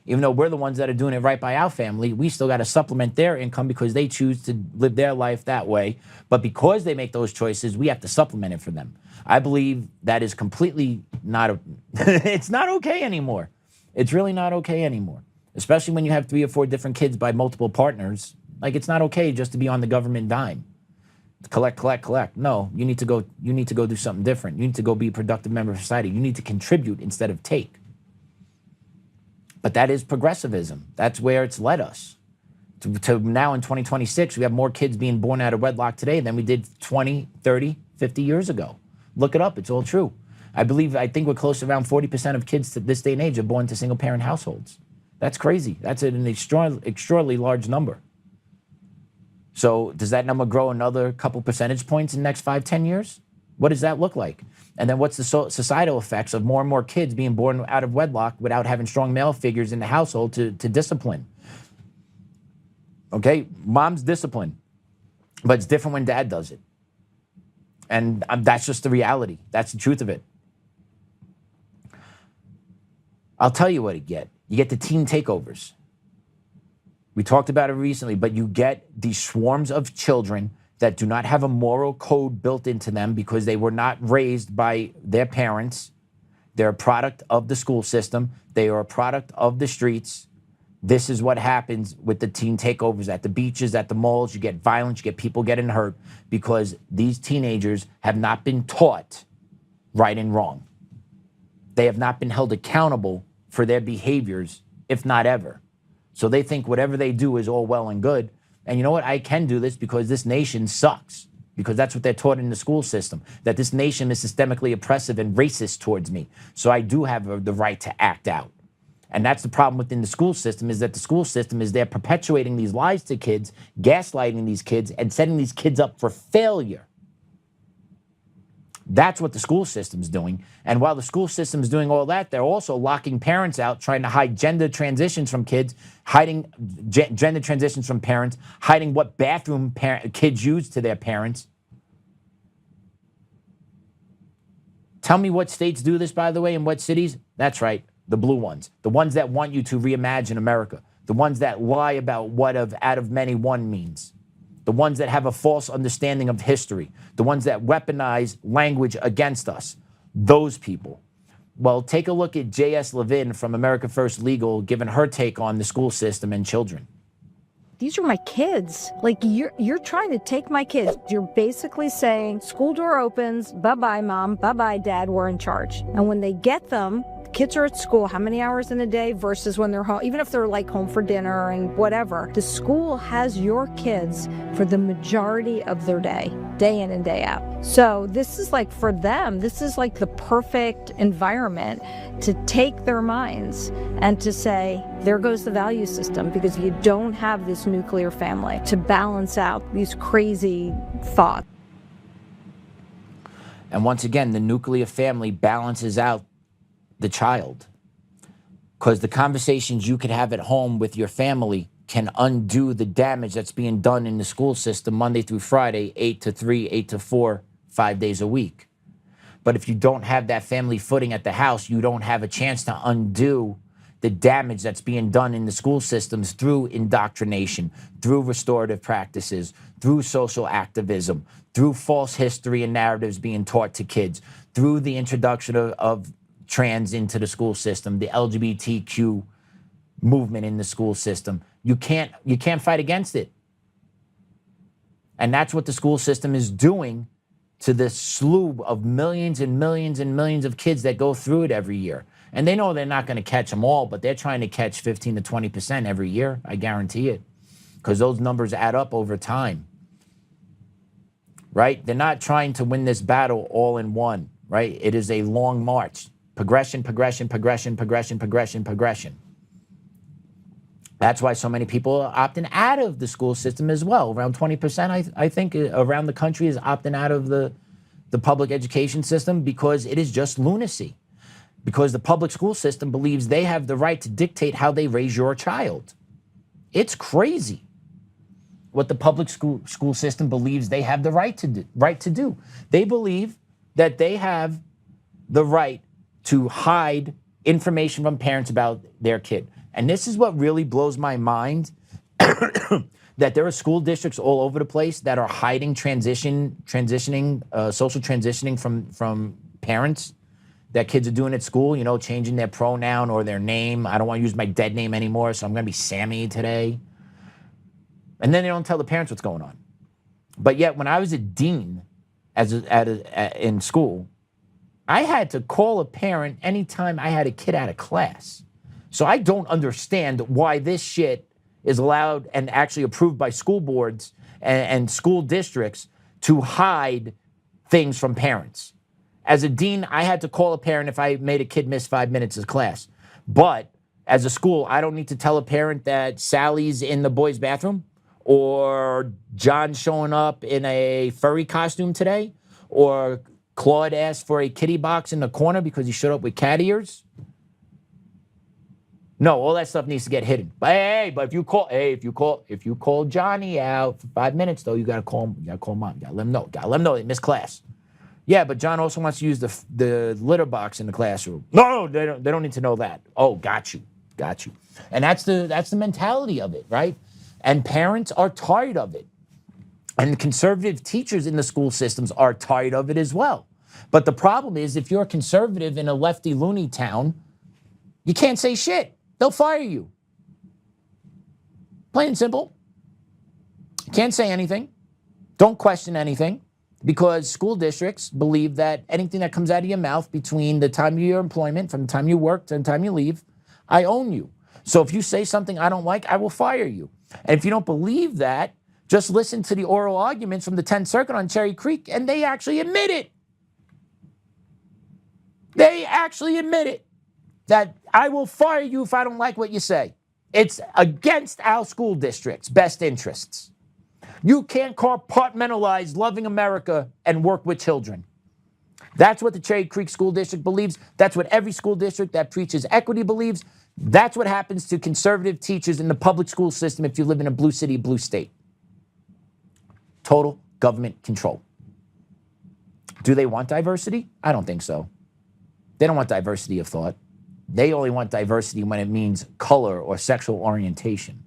S5: Even though we're the ones that are doing it right by our family, we still got to supplement their income because they choose to live their life that way. But because they make those choices, we have to supplement it for them. I believe that is completely not, it's not okay anymore. It's really not okay anymore. Especially when you have 3 or 4 different kids by multiple partners. Like, it's not okay just to be on the government dime. Collect, collect, collect. No, you need to go do something different. You need to go be a productive member of society. You need to contribute instead of take. But that is progressivism. That's where it's led us. To now in 2026, we have more kids being born out of wedlock today than we did 20, 30, 50 years ago. Look it up. It's all true. I think we're close to around 40% of kids to this day and age are born to single-parent households. That's crazy. That's an extraordinarily large number. So does that number grow another couple percentage points in the next 5, 10 years? What does that look like? And then what's the societal effects of more and more kids being born out of wedlock without having strong male figures in the household to discipline? Okay, mom's discipline, but it's different when dad does it. And that's just the reality. That's the truth of it. I'll tell you what you get. You get the teen takeovers. We talked about it recently, but you get these swarms of children that do not have a moral code built into them because they were not raised by their parents. They're a product of the school system. They are a product of the streets. This is what happens with the teen takeovers at the beaches, at the malls. You get violence, you get people getting hurt because these teenagers have not been taught right and wrong. They have not been held accountable for their behaviors, if not ever. So they think whatever they do is all well and good. And you know what? I can do this because this nation sucks. Because that's what they're taught in the school system, that this nation is systemically oppressive and racist towards me. So I do have the right to act out. And that's the problem within the school system, is that the school system is there perpetuating these lies to kids, gaslighting these kids, and setting these kids up for failure. That's what the school system's doing. And while the school system's doing all that, they're also locking parents out, trying to hide gender transitions from kids, hiding gender transitions from parents, hiding what bathroom kids use to their parents. Tell me what states do this, by the way, and what cities? That's right. the blue ones, the ones that want you to reimagine America, the ones that lie about what out of many one means, the ones that have a false understanding of history, the ones that weaponize language against us, those people. Well, take a look at J.S. Levin from America First Legal giving her take on the school system and children.
S10: These are my kids. Like, you're trying to take my kids. You're basically saying, school door opens, bye-bye, mom, bye-bye, dad, we're in charge. And when they get them, kids are at school how many hours in a day versus when they're home, even if they're like home for dinner and whatever. The school has your kids for the majority of their day in and day out. So this is like, for them, this is like the perfect environment to take their minds and to say, there goes the value system, because you don't have this nuclear family to balance out these crazy thoughts.
S5: And once again, the nuclear family balances out the child, because the conversations you could have at home with your family can undo the damage that's being done in the school system Monday through Friday, 8 to 3, 8 to 4, 5 days a week. But if you don't have that family footing at the house, you don't have a chance to undo the damage that's being done in the school systems through indoctrination, through restorative practices, through social activism, through false history and narratives being taught to kids, through the introduction of trans into the school system, the LGBTQ movement in the school system. You can't fight against it. And that's what the school system is doing to this slew of millions and millions and millions of kids that go through it every year. And they know they're not going to catch them all, but they're trying to catch 15 to 20% every year. I guarantee it, because those numbers add up over time, right? They're not trying to win this battle all in one, right? It is a long march. Progression, progression, progression, progression, progression, progression. That's why so many people are opting out of the school system as well. Around 20%, I think, around the country is opting out of the public education system, because it is just lunacy. Because the public school system believes they have the right to dictate how they raise your child. It's crazy what the public school system believes they have the right to do. They believe that they have the right to hide information from parents about their kid. And this is what really blows my mind, that there are school districts all over the place that are hiding social transitioning from parents that kids are doing at school, you know, changing their pronoun or their name. I don't want to use my dead name anymore, so I'm going to be Sammy today. And then they don't tell the parents what's going on. But yet, when I was a dean in school, I had to call a parent anytime I had a kid out of class. So I don't understand why this shit is allowed and actually approved by school boards and school districts to hide things from parents. As a dean, I had to call a parent if I made a kid miss 5 minutes of class. But as a school, I don't need to tell a parent that Sally's in the boys' bathroom, or John's showing up in a furry costume today, or Claude asked for a kitty box in the corner because he showed up with cat ears. No, all that stuff needs to get hidden. But if you call Johnny out for 5 minutes, though, you gotta call him. You gotta call mom. You gotta let him know. Gotta let him know they missed class. Yeah, but John also wants to use the litter box in the classroom. No, they don't need to know that. Oh, got you. And that's the mentality of it, right? And parents are tired of it. And conservative teachers in the school systems are tired of it as well. But the problem is, if you're a conservative in a lefty loony town, you can't say shit. They'll fire you. Plain and simple. You can't say anything. Don't question anything, because school districts believe that anything that comes out of your mouth between the time of your employment, from the time you work to the time you leave, I own you. So if you say something I don't like, I will fire you. And if you don't believe that, just listen to the oral arguments from the 10th Circuit on Cherry Creek, and they actually admit it. They actually admit it, that I will fire you if I don't like what you say. It's against our school district's best interests. You can't compartmentalize loving America and work with children. That's what the Cherry Creek School District believes. That's what every school district that preaches equity believes. That's what happens to conservative teachers in the public school system if you live in a blue city, blue state. Total government control. Do they want diversity? I don't think so. They don't want diversity of thought. They only want diversity when it means color or sexual orientation,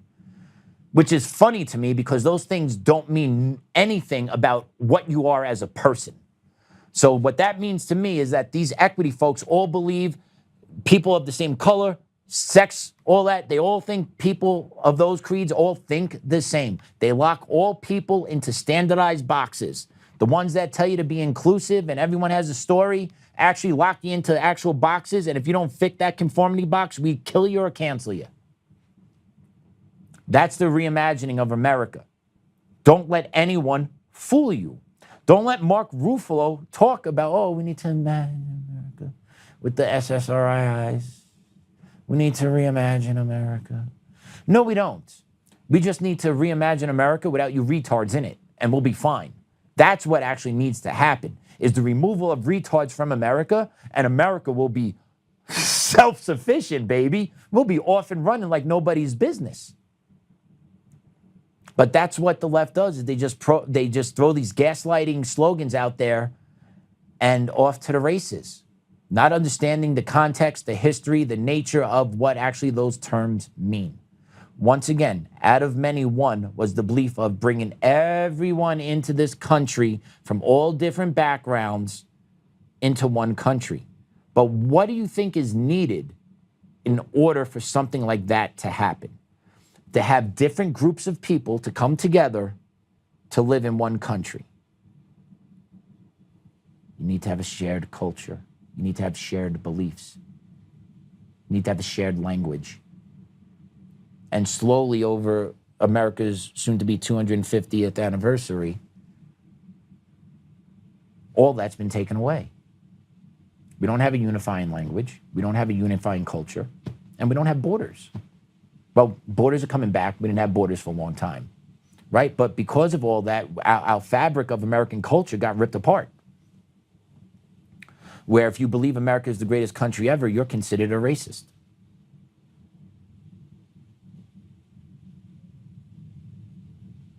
S5: which is funny to me because those things don't mean anything about what you are as a person. So what that means to me is that these equity folks all believe people of the same color, sex, all that, they all think people of those creeds all think the same. They lock all people into standardized boxes. The ones that tell you to be inclusive and everyone has a story actually lock you into actual boxes, and if you don't fit that conformity box, we kill you or cancel you. That's the reimagining of America. Don't let anyone fool you. Don't let Mark Ruffalo talk about, oh, we need to imagine America with the SSRI eyes. We need to reimagine America. No, we don't. We just need to reimagine America without you retards in it, and we'll be fine. That's what actually needs to happen, is the removal of retards from America, and America will be self-sufficient, baby. We'll be off and running like nobody's business. But that's what the left does, is they just throw these gaslighting slogans out there and off to the races, not understanding the context, the history, the nature of what actually those terms mean. Once again, out of many, one was the belief of bringing everyone into this country from all different backgrounds into one country. But what do you think is needed in order for something like that to happen? To have different groups of people to come together to live in one country. You need to have a shared culture. You need to have shared beliefs. You need to have a shared language. And slowly over America's soon-to-be 250th anniversary, all that's been taken away. We don't have a unifying language. We don't have a unifying culture. And we don't have borders. Well, borders are coming back. We didn't have borders for a long time, right? But because of all that, our fabric of American culture got ripped apart. Where if you believe America is the greatest country ever, you're considered a racist.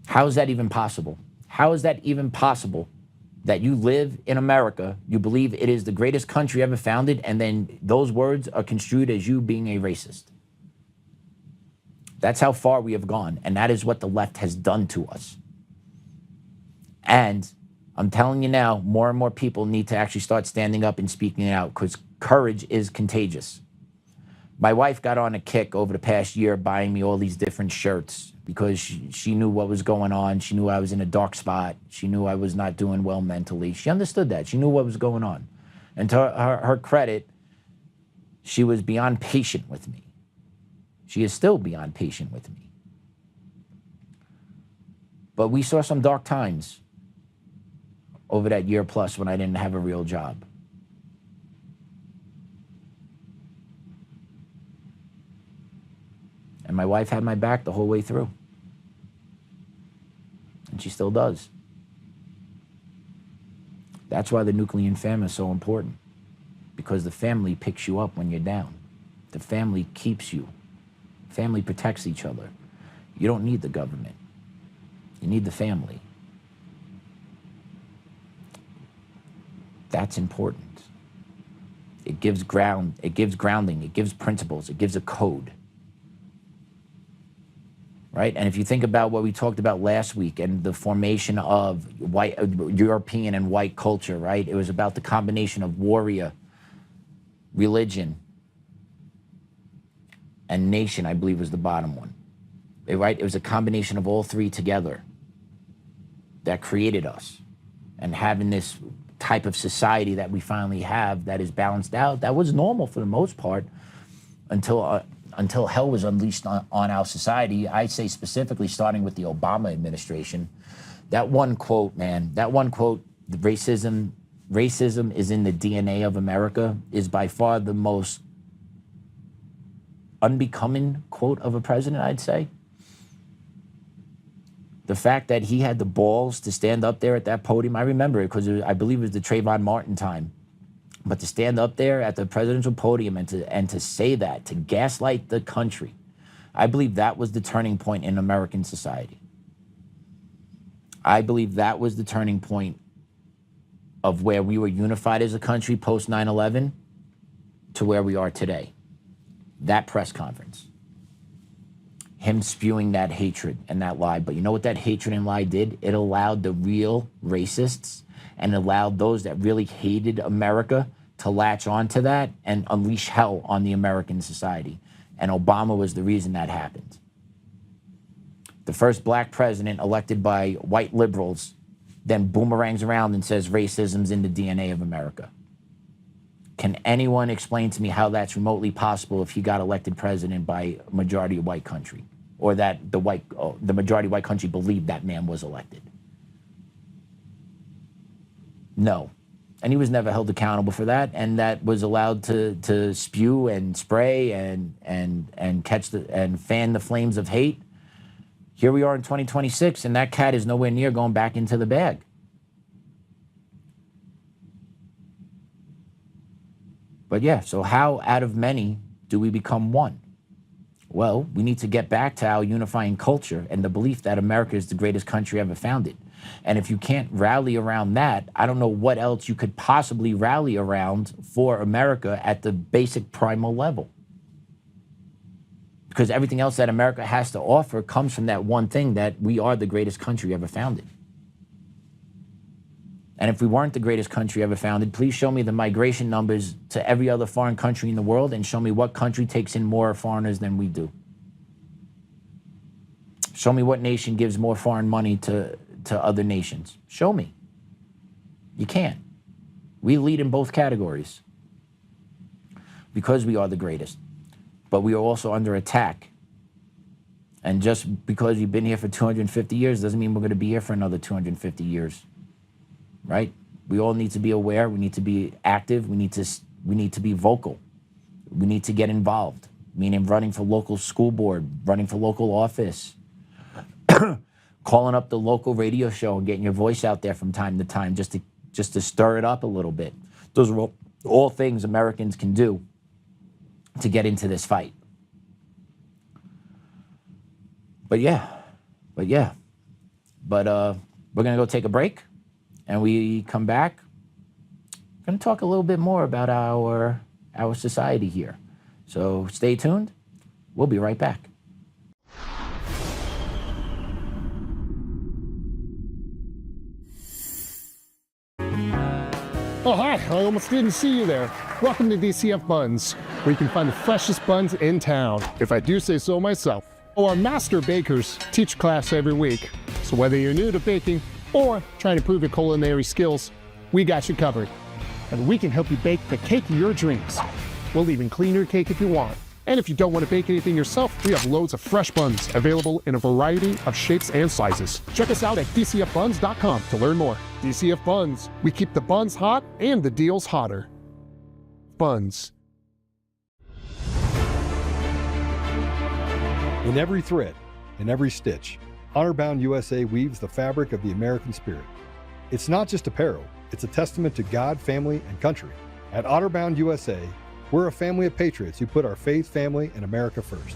S5: How is that even possible? How is that even possible that you live in America, you believe it is the greatest country ever founded, and then those words are construed as you being a racist? That's how far we have gone, and that is what the left has done to us. And I'm telling you now, more and more people need to actually start standing up and speaking it out, because courage is contagious. My wife got on a kick over the past year buying me all these different shirts because she knew what was going on. She knew I was in a dark spot. She knew I was not doing well mentally. She understood that. She knew what was going on. And to her credit, she was beyond patient with me. She is still beyond patient with me. But we saw some dark times over that year plus when I didn't have a real job. And my wife had my back the whole way through. And she still does. That's why the nuclear family is so important. Because the family picks you up when you're down. The family keeps you. Family protects each other. You don't need the government. You need the family. That's important. It gives grounding, it gives principles, it gives a code. Right? And if you think about what we talked about last week and the formation of European and white culture, right? It was about the combination of warrior, religion, and nation, I believe, was the bottom one. Right? It was a combination of all three together that created us. And having this type of society that we finally have that is balanced out, that was normal for the most part until hell was unleashed on our society. I say specifically starting with the Obama administration. That one quote, man, racism is in the DNA of America, is by far the most unbecoming quote of a president, I'd say. The fact that he had the balls to stand up there at that podium, I remember it because I believe it was the Trayvon Martin time. But to stand up there at the presidential podium and to say that, to gaslight the country, I believe that was the turning point in American society. I believe that was the turning point of where we were unified as a country post 9/11 to where we are today. That press conference. Him spewing that hatred and that lie. But you know what that hatred and lie did? It allowed the real racists and allowed those that really hated America to latch onto that and unleash hell on the American society. And Obama was the reason that happened. The first black president elected by white liberals then boomerangs around and says racism's in the DNA of America. Can anyone explain to me how that's remotely possible if he got elected president by a majority white country, or that the majority white country believed that man was elected? No. And he was never held accountable for that, and that was allowed to spew and spray and catch and fan the flames of hate. Here we are in 2026, and that cat is nowhere near going back into the bag. But yeah, so how out of many do we become one? Well, we need to get back to our unifying culture and the belief that America is the greatest country ever founded. And if you can't rally around that, I don't know what else you could possibly rally around for America at the basic primal level. Because everything else that America has to offer comes from that one thing, that we are the greatest country ever founded. And if we weren't the greatest country ever founded, please show me the migration numbers to every other foreign country in the world and show me what country takes in more foreigners than we do. Show me what nation gives more foreign money to other nations. Show me. You can't. We lead in both categories because we are the greatest. But we are also under attack. And just because we've been here for 250 years doesn't mean we're going to be here for another 250 years. Right? We all need to be aware. We need to be active. We need to be vocal. We need to get involved, meaning running for local school board, running for local office, calling up the local radio show and getting your voice out there from time to time just to stir it up a little bit. Those are all things Americans can do to get into this fight. But we're gonna go take a break, and we come back. We're gonna talk a little bit more about our society here. So stay tuned. We'll be right back.
S11: Oh, hi. I almost didn't see you there. Welcome to DCF Buns, where you can find the freshest buns in town, if I do say so myself. Our master bakers teach class every week. So whether you're new to baking or trying to improve your culinary skills, we got you covered. And we can help you bake the cake of your dreams. We'll even clean your cake if you want. And if you don't want to bake anything yourself, we have loads of fresh buns available in a variety of shapes and sizes. Check us out at dcfbuns.com to learn more. DCF Buns, we keep the buns hot and the deals hotter. Buns.
S1: In every thread, in every stitch, Honor-Bound USA weaves the fabric of the American spirit. It's not just apparel, it's a testament to God, family, and country. At Honor-Bound USA, we're a family of patriots who put our faith, family, and America first.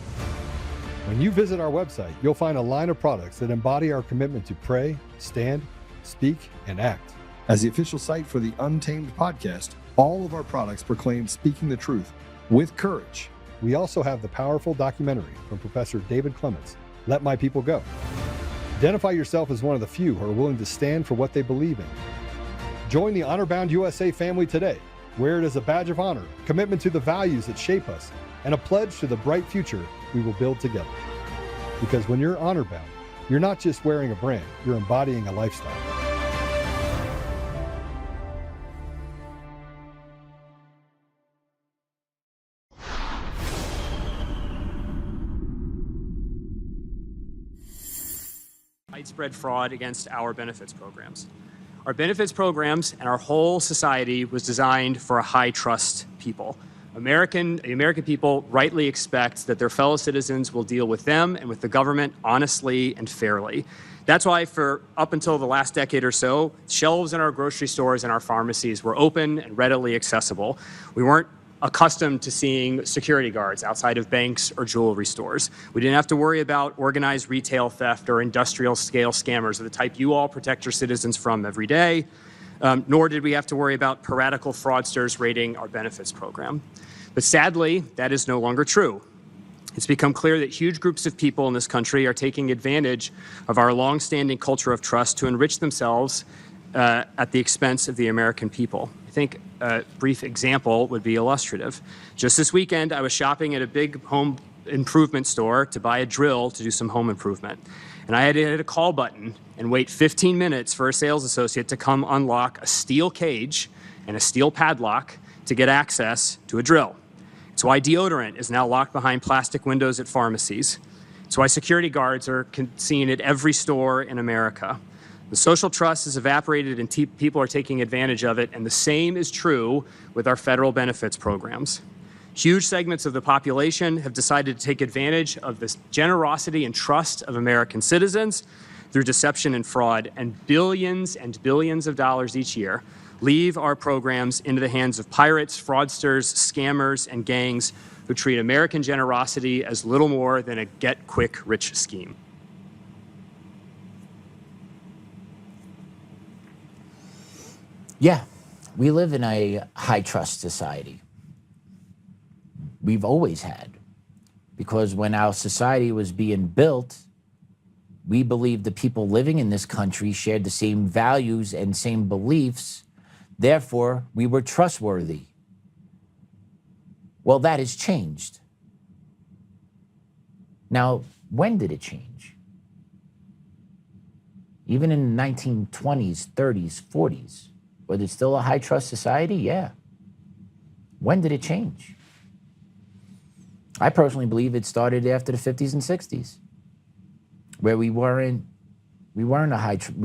S1: When you visit our website, you'll find a line of products that embody our commitment to pray, stand, speak, and act. As the official site for the Untamed podcast, all of our products proclaim speaking the truth with courage. We also have the powerful documentary from Professor David Clements, Let My People Go. Identify yourself as one of the few who are willing to stand for what they believe in. Join the Honor-Bound USA family today. Wear it as a badge of honor, commitment to the values that shape us, and a pledge to the bright future we will build together. Because when you're honor-bound, you're not just wearing a brand, you're embodying a lifestyle.
S12: Widespread fraud against our benefits programs. Our benefits programs and our whole society was designed for a high-trust people. The American people rightly expect that their fellow citizens will deal with them and with the government honestly and fairly. That's why for up until the last decade or so, shelves in our grocery stores and our pharmacies were open and readily accessible. We weren't accustomed to seeing security guards outside of banks or jewelry stores. We didn't have to worry about organized retail theft or industrial scale scammers of the type you all protect your citizens from every day. nor did we have to worry about piratical fraudsters raiding our benefits program. But sadly, that is no longer true. It's become clear that huge groups of people in this country are taking advantage of our longstanding culture of trust to enrich themselves at the expense of the American people. I think a brief example would be illustrative. Just this weekend, I was shopping at a big home improvement store to buy a drill to do some home improvement. And I had to hit a call button and wait 15 minutes for a sales associate to come unlock a steel cage and a steel padlock to get access to a drill. It's why deodorant is now locked behind plastic windows at pharmacies. It's why security guards are seen at every store in America. The social trust has evaporated and people are taking advantage of it, and the same is true with our federal benefits programs. Huge segments of the population have decided to take advantage of this generosity and trust of American citizens through deception and fraud, and billions of dollars each year leave our programs into the hands of pirates, fraudsters, scammers, and gangs who treat American generosity as little more than a get-quick-rich scheme.
S5: Yeah, we live in a high-trust society. We've always had. Because when our society was being built, we believed the people living in this country shared the same values and same beliefs. Therefore, we were trustworthy. Well, that has changed. Now, when did it change? Even in the 1920s, 30s, 40s, was it still a high-trust society? Yeah. When did it change? I personally believe it started after the 50s and 60s, where we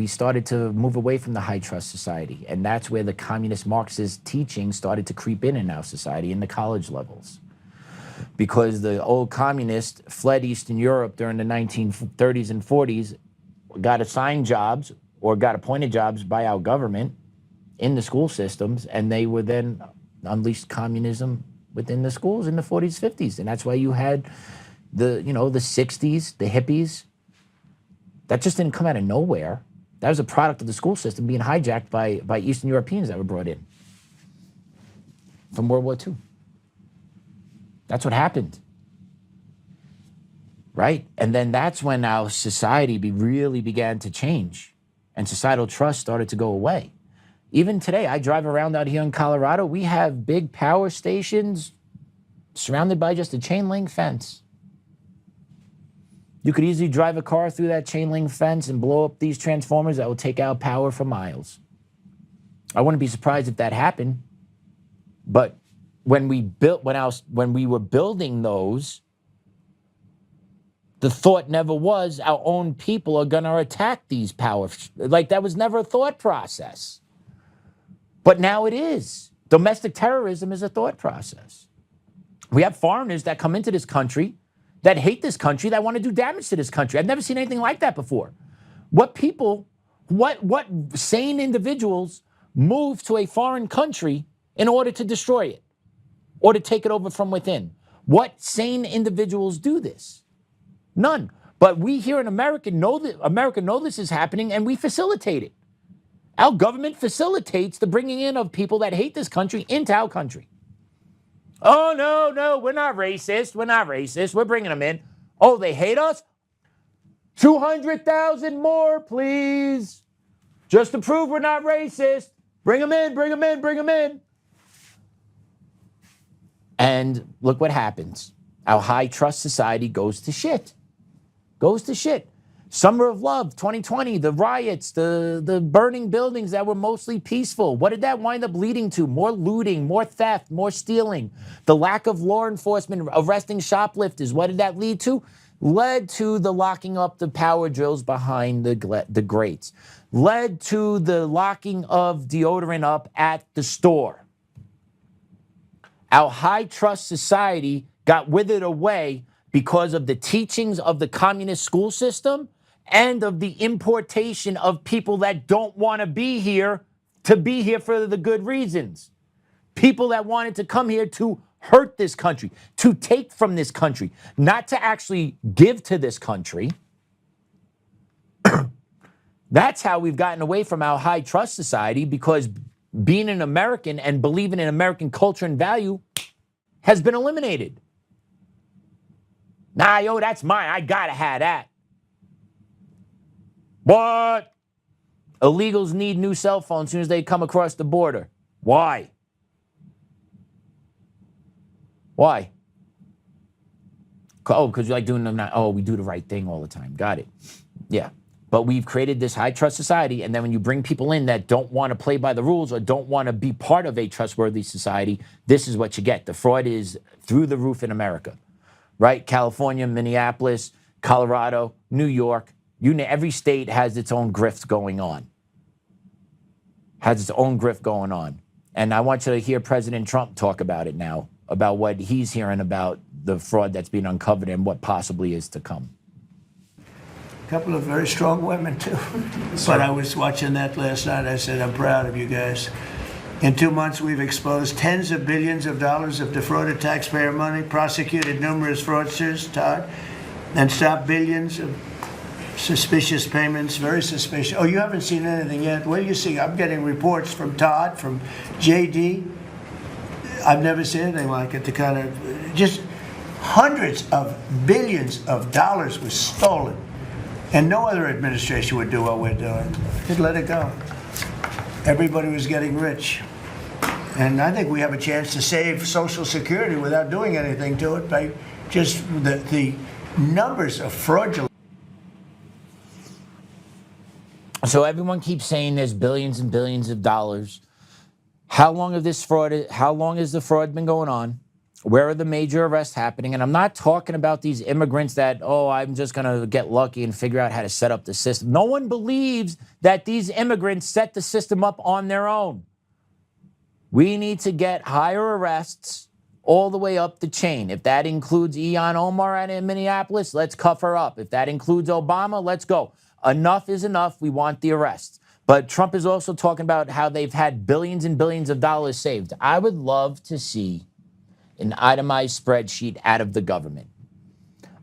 S5: started to move away from the high-trust society, and that's where the communist Marxist teaching started to creep in our society in the college levels. Because the old communists fled Eastern Europe during the 1930s and 40s, got assigned jobs or got appointed jobs by our government in the school systems, and they were then unleashed communism within the schools in the 40s, 50s. And that's why you had the 60s, the hippies. That just didn't come out of nowhere. That was a product of the school system being hijacked by Eastern Europeans that were brought in from World War II. That's what happened, right? And then that's when our society really began to change and societal trust started to go away. Even today, I drive around out here in Colorado, we have big power stations surrounded by just a chain link fence. You could easily drive a car through that chain link fence and blow up these transformers that will take out power for miles. I wouldn't be surprised if that happened. But when we were building those, the thought never was our own people are going to attack these power. Like, that was never a thought process. But now it is. Domestic terrorism is a thought process. We have foreigners that come into this country that hate this country, that want to do damage to this country. I've never seen anything like that before. What sane individuals move to a foreign country in order to destroy it or to take it over from within? What sane individuals do this? None. But we here in America know this is happening, and we facilitate it. Our government facilitates the bringing in of people that hate this country into our country. Oh, no, we're not racist. We're not racist. We're bringing them in. Oh, they hate us? 200,000 more, please. Just to prove we're not racist. Bring them in, bring them in, bring them in. And look what happens. Our high trust society goes to shit. Goes to shit. Summer of Love, 2020, the riots, the burning buildings that were mostly peaceful. What did that wind up leading to? More looting, more theft, more stealing. The lack of law enforcement arresting shoplifters. What did that lead to? Led to the locking up the power drills behind the grates. Led to the locking of deodorant up at the store. Our high trust society got withered away because of the teachings of the communist school system and of the importation of people that don't want to be here for the good reasons. People that wanted to come here to hurt this country, to take from this country, not to actually give to this country. That's how we've gotten away from our high trust society, because being an American and believing in American culture and value has been eliminated. Nah, yo, that's mine. I gotta have that. What? Illegals need new cell phones as soon as they come across the border. Why? Why? Oh, because you like doing them now. Oh, we do the right thing all the time. Got it. Yeah. But we've created this high trust society, and then when you bring people in that don't want to play by the rules or don't want to be part of a trustworthy society, this is what you get. The fraud is through the roof in America, right? California, Minneapolis, Colorado, New York, every state has its own grift going on. Has its own grift going on. And I want you to hear President Trump talk about it now, about what he's hearing about the fraud that's being uncovered and what possibly is to come.
S13: A couple of very strong women, too. But I was watching that last night. I said, I'm proud of you guys. In 2 months, we've exposed tens of billions of dollars of defrauded taxpayer money, prosecuted numerous fraudsters, Todd, and stopped billions of suspicious payments, very suspicious. Oh, you haven't seen anything yet? Well, you see, I'm getting reports from Todd, from JD. I've never seen anything like it. The kind of, just hundreds of billions of dollars was stolen. And no other administration would do what we're doing. Just let it go. Everybody was getting rich. And I think we have a chance to save Social Security without doing anything to it by just the numbers of fraudulent.
S5: So everyone keeps saying there's billions and billions of dollars. How long has the fraud been going on? Where are the major arrests happening? And I'm not talking about these immigrants that, oh, I'm just going to get lucky and figure out how to set up the system. No one believes that these immigrants set the system up on their own. We need to get higher arrests all the way up the chain. If that includes Ilhan Omar in Minneapolis, let's cuff her up. If that includes Obama, let's go. Enough is enough. We want the arrests. But Trump is also talking about how they've had billions and billions of dollars saved. I would love to see an itemized spreadsheet out of the government.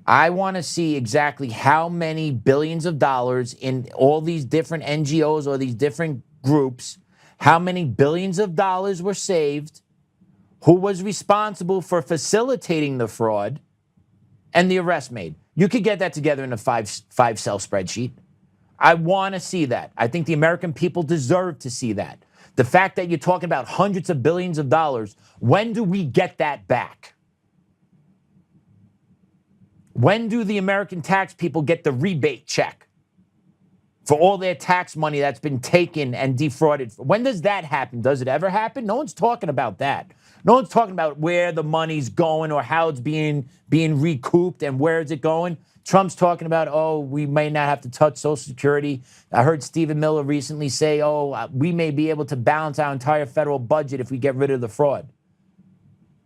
S5: I want to see exactly how many billions of dollars in all these different NGOs or these different groups, how many billions of dollars were saved, who was responsible for facilitating the fraud, and the arrest made. You could get that together in a five-cell spreadsheet. I want to see that. I think the American people deserve to see that. The fact that you're talking about hundreds of billions of dollars, when do we get that back? When do the American tax people get the rebate check for all their tax money that's been taken and defrauded? When does that happen? Does it ever happen? No one's talking about that. No one's talking about where the money's going or how it's being recouped and where is it going. Trump's talking about, oh, we may not have to touch Social Security. I heard Stephen Miller recently say, oh, we may be able to balance our entire federal budget if we get rid of the fraud.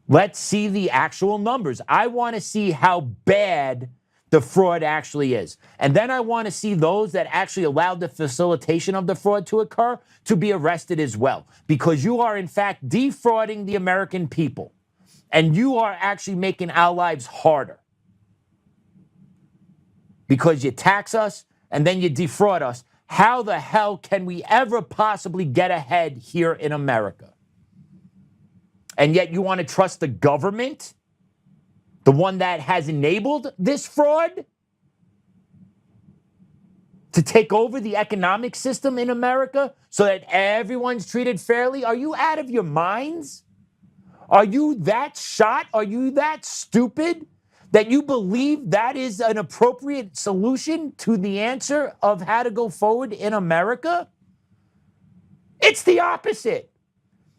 S5: Let's see the actual numbers. I want to see how bad the fraud actually is. And then I want to see those that actually allowed the facilitation of the fraud to occur to be arrested as well. Because you are, in fact, defrauding the American people. And you are actually making our lives harder. Because you tax us and then you defraud us. How the hell can we ever possibly get ahead here in America? And yet you want to trust the government, the one that has enabled this fraud, to take over the economic system in America so that everyone's treated fairly? Are you out of your minds? Are you that shot? Are you that stupid that you believe that is an appropriate solution to the answer of how to go forward in America? It's the opposite.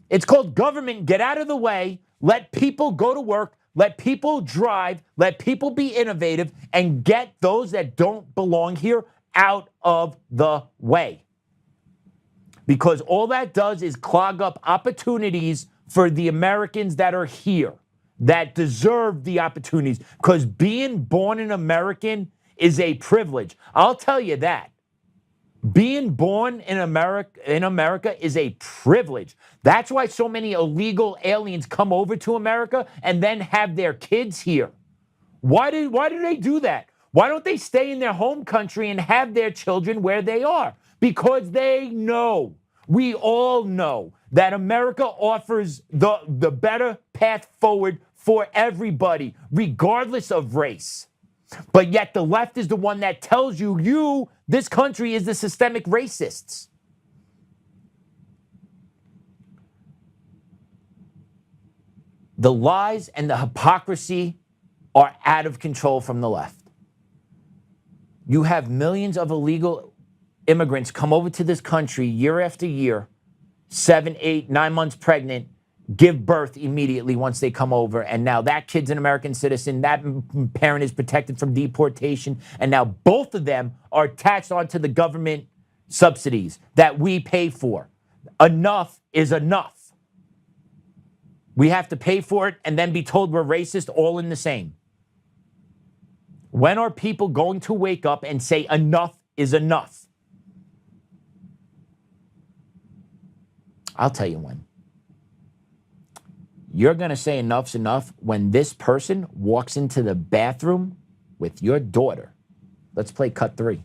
S5: It's called government get out of the way, let people go to work, let people drive, let people be innovative, and get those that don't belong here out of the way. Because all that does is clog up opportunities for the Americans that are here, that deserve the opportunities, because being born an American is a privilege. I'll tell you that. Being born in America is a privilege. That's why so many illegal aliens come over to America and then have their kids here. Why do they do that? Why don't they stay in their home country and have their children where they are?
S14: because they know, we all know, that America offers the better path forward for everybody, regardless of race. But yet the left is the one that tells you, this country is the systemic racists. The lies and the hypocrisy are out of control from the left. You have millions of illegal immigrants come over to this country year after year, 7, 8, 9 months pregnant, give birth immediately once they come over. And now that kid's an American citizen, that parent is protected from deportation. And now both of them are attached onto the government subsidies that we pay for. Enough is enough. We have to pay for it and then be told we're racist all in the same. When are people going to wake up and say enough is enough? I'll tell you when. You're going to say enough's enough when this person walks into the bathroom with your daughter. Let's play cut 3.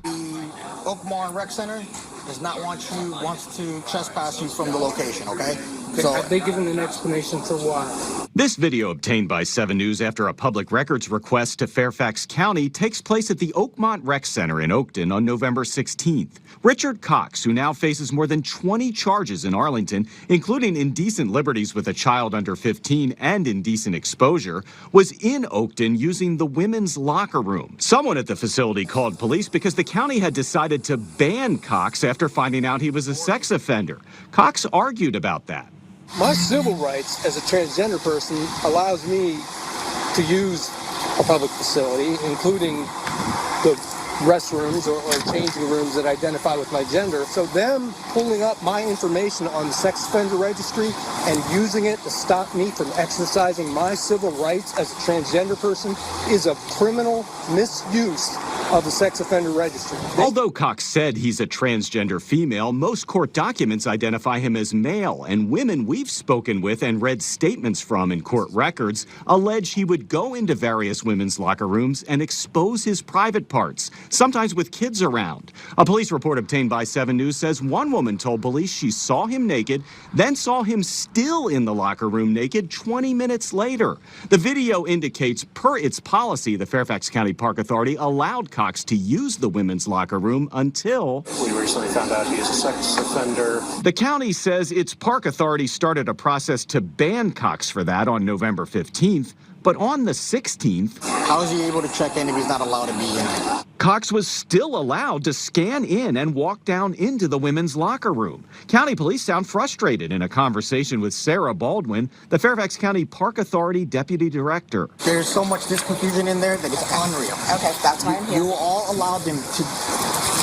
S15: Oltmann Rec Center does not wants to trespass you from the location, okay?
S16: So have they given an explanation for why?
S17: This video obtained by 7 News after a public records request to Fairfax County takes place at the Oakmont Rec Center in Oakton on November 16th. Richard Cox, who now faces more than 20 charges in Arlington, including indecent liberties with a child under 15 and indecent exposure, was in Oakton using the women's locker room. Someone at the facility called police because the county had decided to ban Cox after finding out he was a sex offender. Cox argued about that.
S16: My civil rights as a transgender person allows me to use a public facility, including the restrooms or changing rooms that identify with my gender. So them pulling up my information on the sex offender registry and using it to stop me from exercising my civil rights as a transgender person is a criminal misuse of the sex offender registry.
S17: Although Cox said he's a transgender female, most court documents identify him as male, and women we've spoken with and read statements from in court records allege he would go into various women's locker rooms and expose his private parts, sometimes with kids around. A police report obtained by 7 News says one woman told police she saw him naked, then saw him still in the locker room naked 20 minutes later. The video indicates, per its policy, the Fairfax County Park Authority allowed Cox to use the women's locker room until
S16: we recently found out he is a sex offender.
S17: The county says its park authority started a process to ban Cox for that on November 15th. But on the 16th,
S15: how is he able to check in if he's not allowed to be in?
S17: Cox was still allowed to scan in and walk down into the women's locker room. County police sound frustrated in a conversation with Sarah Baldwin, the Fairfax County Park Authority Deputy Director.
S15: There's so much disconfusion in there that it's unreal. Okay, that's why I'm here. You all allowed them to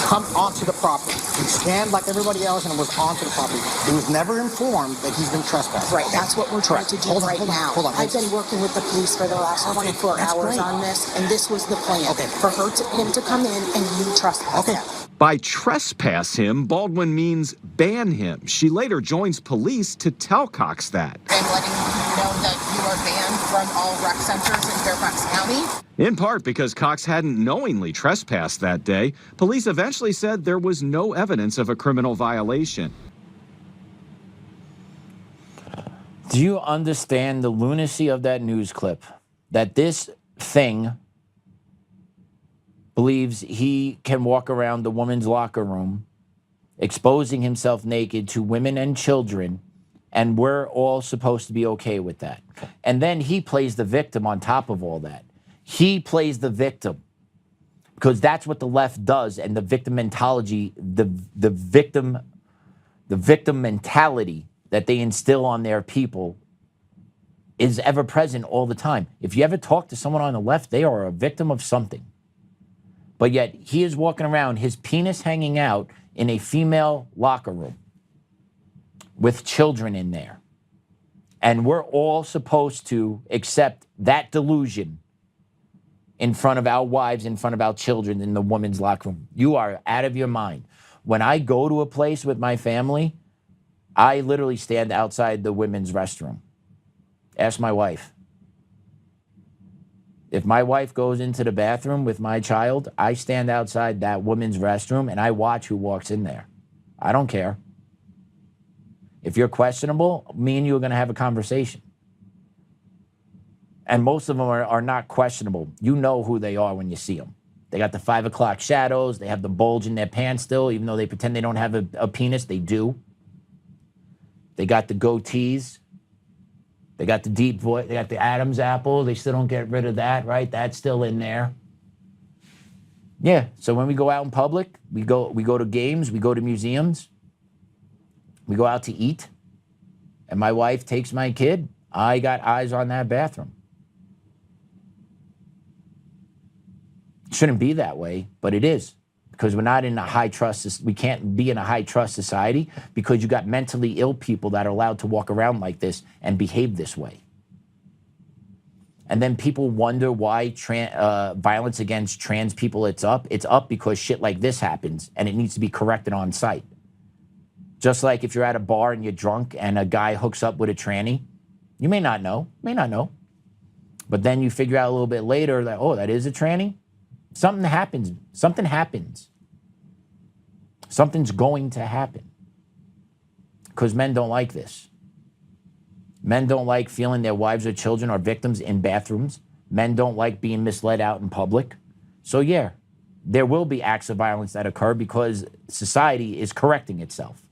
S15: come onto the property. He scanned like everybody else and was onto the property. He was never informed that he's been trespassed.
S18: Right, that's what we're trying to do right now.
S15: Hold on.
S18: I've been working with the police for the last 24 hours on this, and this was the plan.
S15: Okay.
S18: For him to come in and you trespass him.
S17: By trespass him, Baldwin means ban him. She later joins police to tell Cox that.
S18: And letting you know that you are banned from all rec centers in Fairfax County.
S17: In part because Cox hadn't knowingly trespassed that day, police eventually said there was no evidence of a criminal violation.
S14: Do you understand the lunacy of that news clip? That this thing believes he can walk around the women's locker room, exposing himself naked to women and children, and we're all supposed to be okay with that. And then he plays the victim on top of all that. He plays the victim because that's what the left does, and the victim mentality, the victim mentality that they instill on their people is ever present all the time. If you ever talk to someone on the left, they are a victim of something. But yet he is walking around, his penis hanging out in a female locker room with children in there. And we're all supposed to accept that delusion in front of our wives, in front of our children in the women's locker room. You are out of your mind. When I go to a place with my family, I literally stand outside the women's restroom. Ask my wife. If my wife goes into the bathroom with my child, I stand outside that woman's restroom and I watch who walks in there. I don't care. If you're questionable, me and you are going to have a conversation. And most of them are not questionable. You know who they are when you see them. They got the 5 o'clock shadows. They have the bulge in their pants still, even though they pretend they don't have a penis. They do. They got the goatees. They got the deep voice. They got the Adam's apple. They still don't get rid of that, right? That's still in there. Yeah. So when we go out in public, we go to games. We go to museums. We go out to eat. And my wife takes my kid. I got eyes on that bathroom. It shouldn't be that way, but it is. Because we're not in a high trust, we can't be in a high trust society because you got mentally ill people that are allowed to walk around like this and behave this way. And then people wonder why violence against trans people, it's up. It's up because shit like this happens and it needs to be corrected on site. Just like if you're at a bar and you're drunk and a guy hooks up with a tranny, you may not know. But then you figure out a little bit later that, oh, that is a tranny. Something happens. Something happens. Something's going to happen. Because men don't like this. Men don't like feeling their wives or children are victims in bathrooms. Men don't like being misled out in public. So yeah, there will be acts of violence that occur because society is correcting itself.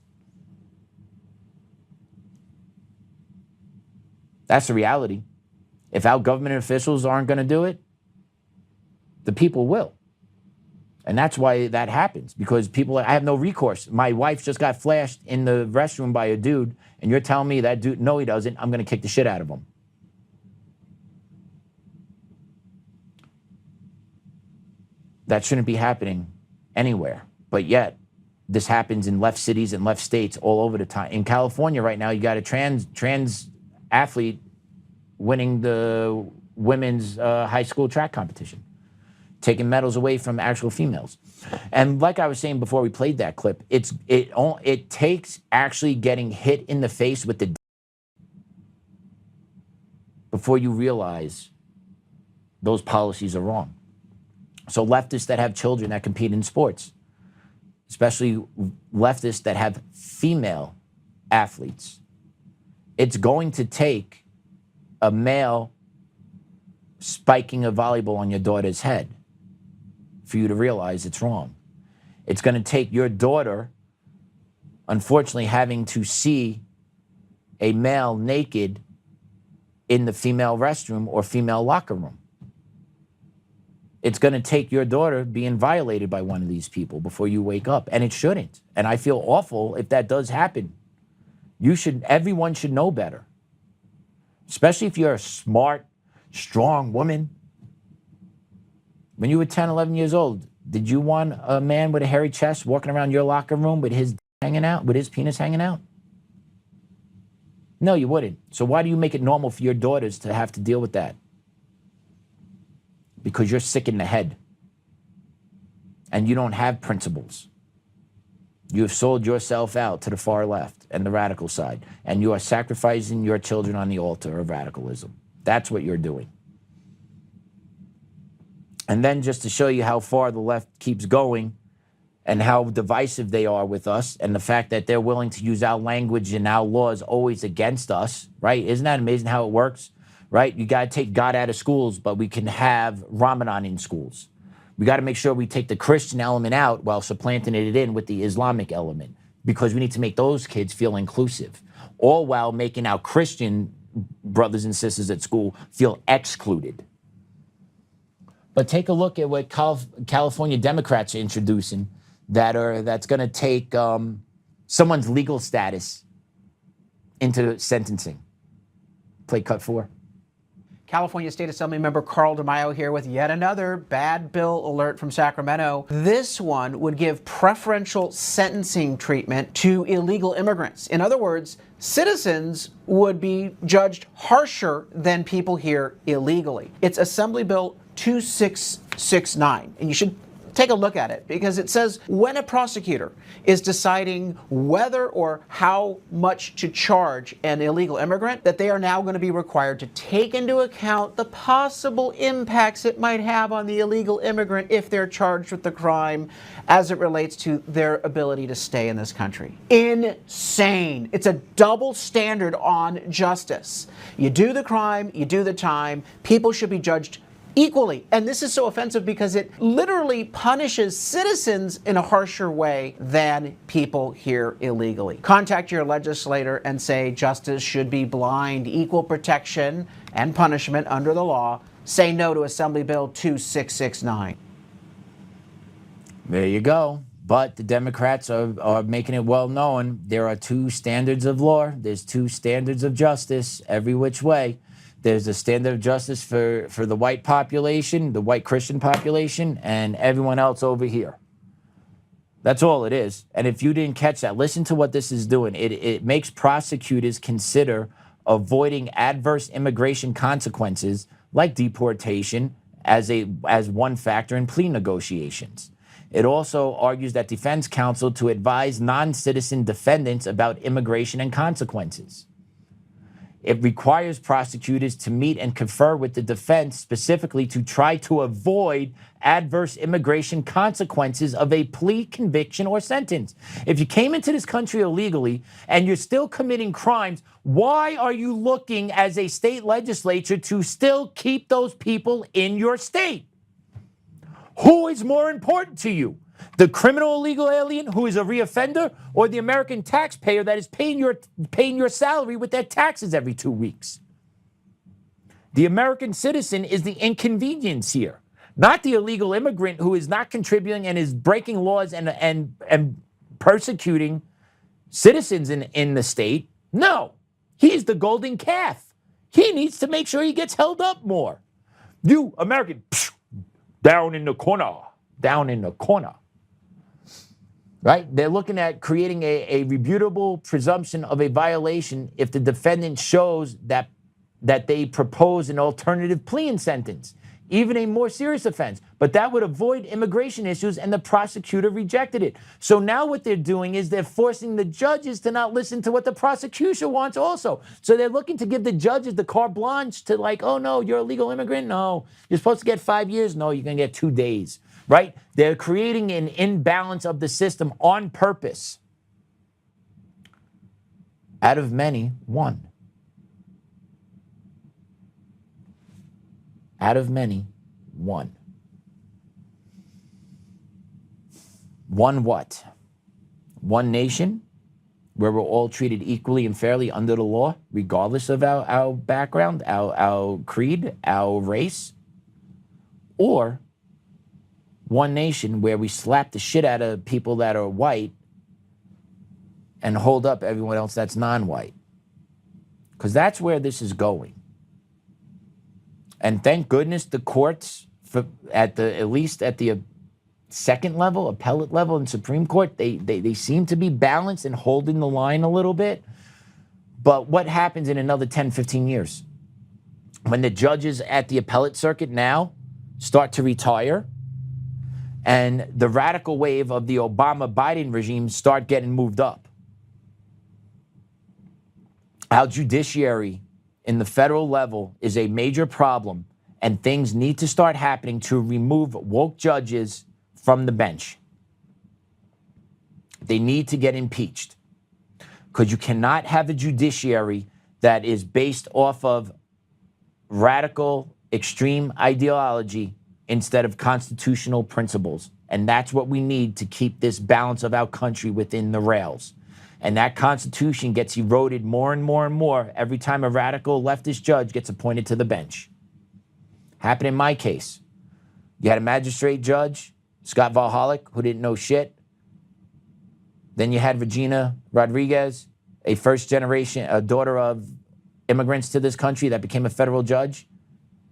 S14: That's the reality. If our government officials aren't going to do it, the people will. And that's why that happens, because people, I have no recourse. My wife just got flashed in the restroom by a dude, and you're telling me that dude, no, he doesn't. I'm going to kick the shit out of him. That shouldn't be happening anywhere. But yet, this happens in left cities and left states all over the time. In California right now, you got a trans athlete winning the women's high school track competition, taking medals away from actual females. And like I was saying before we played that clip, it takes actually getting hit in the face with the before you realize those policies are wrong. So leftists that have children that compete in sports, especially leftists that have female athletes, it's going to take a male spiking a volleyball on your daughter's head for you to realize it's wrong. It's going to take your daughter, unfortunately, having to see a male naked in the female restroom or female locker room. It's going to take your daughter being violated by one of these people before you wake up, and it shouldn't. And I feel awful if that does happen. Everyone should know better, especially if you're a smart, strong woman. When you were 10, 11 years old, did you want a man with a hairy chest walking around your locker room with his hanging out, with his penis hanging out? No, you wouldn't. So why do you make it normal for your daughters to have to deal with that? Because you're sick in the head and you don't have principles. You have sold yourself out to the far left and the radical side, and you are sacrificing your children on the altar of radicalism. That's what you're doing. And then just to show you how far the left keeps going and how divisive they are with us, and the fact that they're willing to use our language and our laws always against us, right? Isn't that amazing how it works, right? You got to take God out of schools, but we can have Ramadan in schools. We got to make sure we take the Christian element out while supplanting it in with the Islamic element, because we need to make those kids feel inclusive, all while making our Christian brothers and sisters at school feel excluded. But take a look at what California Democrats are introducing that's going to take someone's legal status into sentencing. Play cut 4.
S19: California State Assembly member Carl DeMaio here with yet another bad bill alert from Sacramento. This one would give preferential sentencing treatment to illegal immigrants. In other words, citizens would be judged harsher than people here illegally. It's Assembly Bill 2669, and you should Take a look at it, because it says when a prosecutor is deciding whether or how much to charge an illegal immigrant, that they are now going to be required to take into account the possible impacts it might have on the illegal immigrant if they're charged with the crime as it relates to their ability to stay in this country. Insane. It's a double standard on justice. You do the crime, you do the time, people should be judged equally. And this is so offensive because it literally punishes citizens in a harsher way than people here illegally. Contact your legislator and say justice should be blind, equal protection and punishment under the law. Say no to Assembly Bill 2669.
S14: There you go. But the Democrats are making it well known there are two standards of law. There's two standards of justice every which way. There's a standard of justice for the white population, the white Christian population, and everyone else over here. That's all it is. And if you didn't catch that, listen to what this is doing. It makes prosecutors consider avoiding adverse immigration consequences like deportation as one factor in plea negotiations. It also argues that defense counsel to advise non-citizen defendants about immigration and consequences. It requires prosecutors to meet and confer with the defense specifically to try to avoid adverse immigration consequences of a plea, conviction, or sentence. If you came into this country illegally and you're still committing crimes, why are you looking as a state legislature to still keep those people in your state? Who is more important to you? The criminal illegal alien who is a reoffender, or the American taxpayer that is paying your salary with their taxes every 2 weeks? The American citizen is the inconvenience here, not the illegal immigrant who is not contributing and is breaking laws and persecuting citizens in the state. No, he's the golden calf. He needs to make sure he gets held up more. You American, down in the corner, down in the corner. Right? They're looking at creating a rebutable presumption of a violation if the defendant shows that they propose an alternative plea and sentence, even a more serious offense. But that would avoid immigration issues, and the prosecutor rejected it. So now what they're doing is they're forcing the judges to not listen to what the prosecution wants also. So they're looking to give the judges the carte blanche to, like, oh no, you're a legal immigrant? No. You're supposed to get 5 years? No, you're going to get 2 days. Right? They're creating an imbalance of the system on purpose. Out of many, one. Out of many, one. One what? One nation where we're all treated equally and fairly under the law, regardless of our background, our creed, our race? Or one nation where we slap the shit out of people that are white and hold up everyone else that's non-white? Because that's where this is going. And thank goodness the courts, at least at the second level, appellate level, and Supreme Court, they seem to be balanced and holding the line a little bit. But what happens in another 10, 15 years? When the judges at the appellate circuit now start to retire, and the radical wave of the Obama-Biden regime start getting moved up. Our judiciary in the federal level is a major problem, and things need to start happening to remove woke judges from the bench. They need to get impeached, because you cannot have a judiciary that is based off of radical, extreme ideology instead of constitutional principles. And that's what we need to keep this balance of our country within the rails. And that Constitution gets eroded more and more and more every time a radical leftist judge gets appointed to the bench. Happened in my case. You had a magistrate judge, Scott Valhalic, who didn't know shit. Then you had Regina Rodriguez, a a daughter of immigrants to this country that became a federal judge,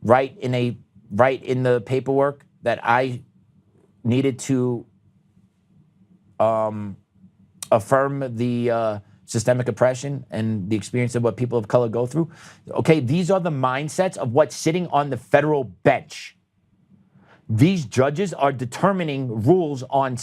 S14: right in the paperwork that I needed to affirm the systemic oppression and the experience of what people of color go through. Okay, these are the mindsets of what's sitting on the federal bench. These judges are determining rules on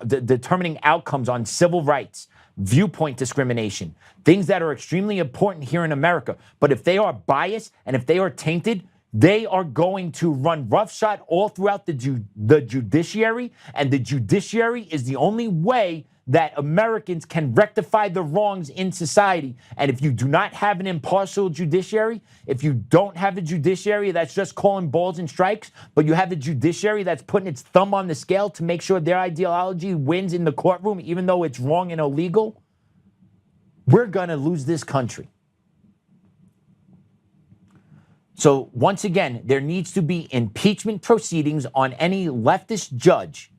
S14: determining outcomes on civil rights, viewpoint discrimination, things that are extremely important here in America. But if they are biased and if they are tainted, they are going to run roughshod all throughout the judiciary, and the judiciary is the only way that Americans can rectify the wrongs in society. And if you do not have an impartial judiciary, if you don't have a judiciary that's just calling balls and strikes, but you have a judiciary that's putting its thumb on the scale to make sure their ideology wins in the courtroom, even though it's wrong and illegal, we're gonna lose this country. So once again, there needs to be impeachment proceedings on any leftist judge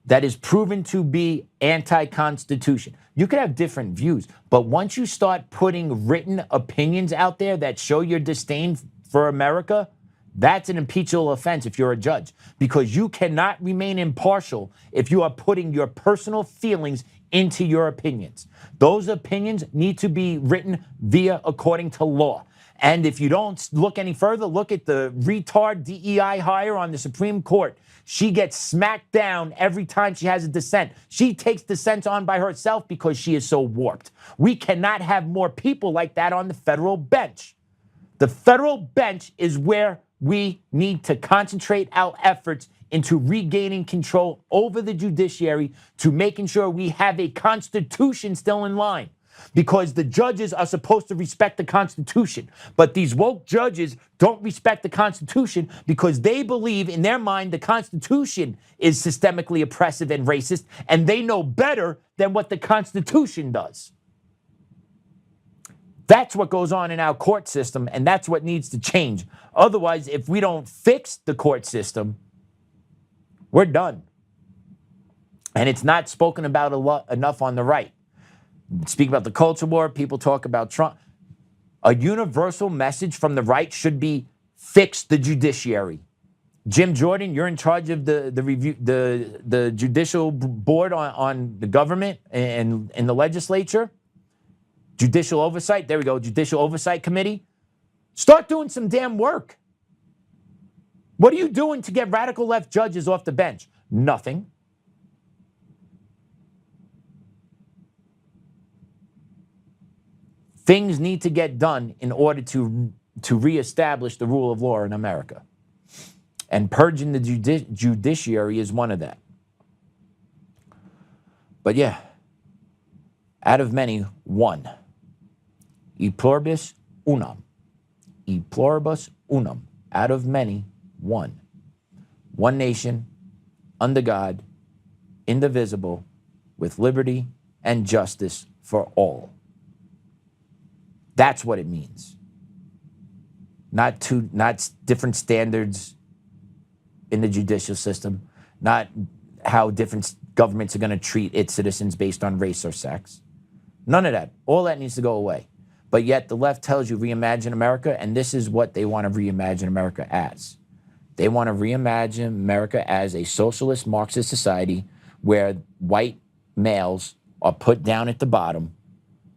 S14: that is proven to be anti-constitution. You could have different views, but once you start putting written opinions out there that show your disdain for America, that's an impeachable offense if you're a judge, because you cannot remain impartial if you are putting your personal feelings into your opinions. Those opinions need to be written according to law. And if you don't look any further, look at the retard DEI hire on the Supreme Court. She gets smacked down every time she has a dissent. She takes dissent on by herself because she is so warped. We cannot have more people like that on the federal bench. The federal bench is where we need to concentrate our efforts into regaining control over the judiciary, to making sure we have a constitution still in line. Because the judges are supposed to respect the Constitution. But these woke judges don't respect the Constitution because they believe in their mind the Constitution is systemically oppressive and racist, and they know better than what the Constitution does. That's what goes on in our court system, and that's what needs to change. Otherwise, if we don't fix the court system, we're done. And it's not spoken about enough on the right. Speak about the culture war, people talk about Trump. A universal message from the right should be fix the judiciary. Jim Jordan, you're in charge of the judicial board on the government and in the legislature. Judicial oversight, there we go, Judicial Oversight Committee. Start doing some damn work. What are you doing to get radical left judges off the bench? Nothing. Things need to get done in order to reestablish the rule of law in America. And purging the judiciary is one of that. But yeah, out of many, one. E pluribus unum. E pluribus unum. Out of many, one. One nation, under God, indivisible, with liberty and justice for all. That's what it means. Not different standards in the judicial system, not how different governments are going to treat its citizens based on race or sex. None of that. All that needs to go away. But yet the left tells you reimagine America, and this is what they want to reimagine America as. They want to reimagine America as a socialist Marxist society where white males are put down at the bottom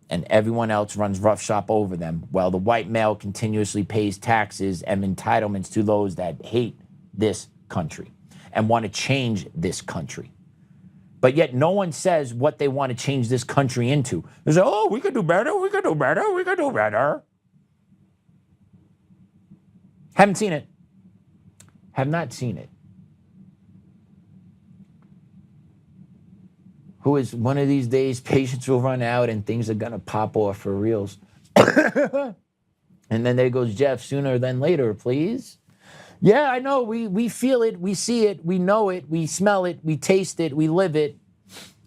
S14: and everyone else runs roughshod over them, while the white male continuously pays taxes and entitlements to those that hate this country and want to change this country. But yet no one says what they want to change this country into. They say, oh, we could do better, we could do better, we could do better. Haven't seen it. Have not seen it. Who is one of these days, patience will run out and things are going to pop off for reals. And then there goes Jeff, sooner than later, please. Yeah, I know, we feel it, we see it, we know it, we smell it, we taste it, we live it.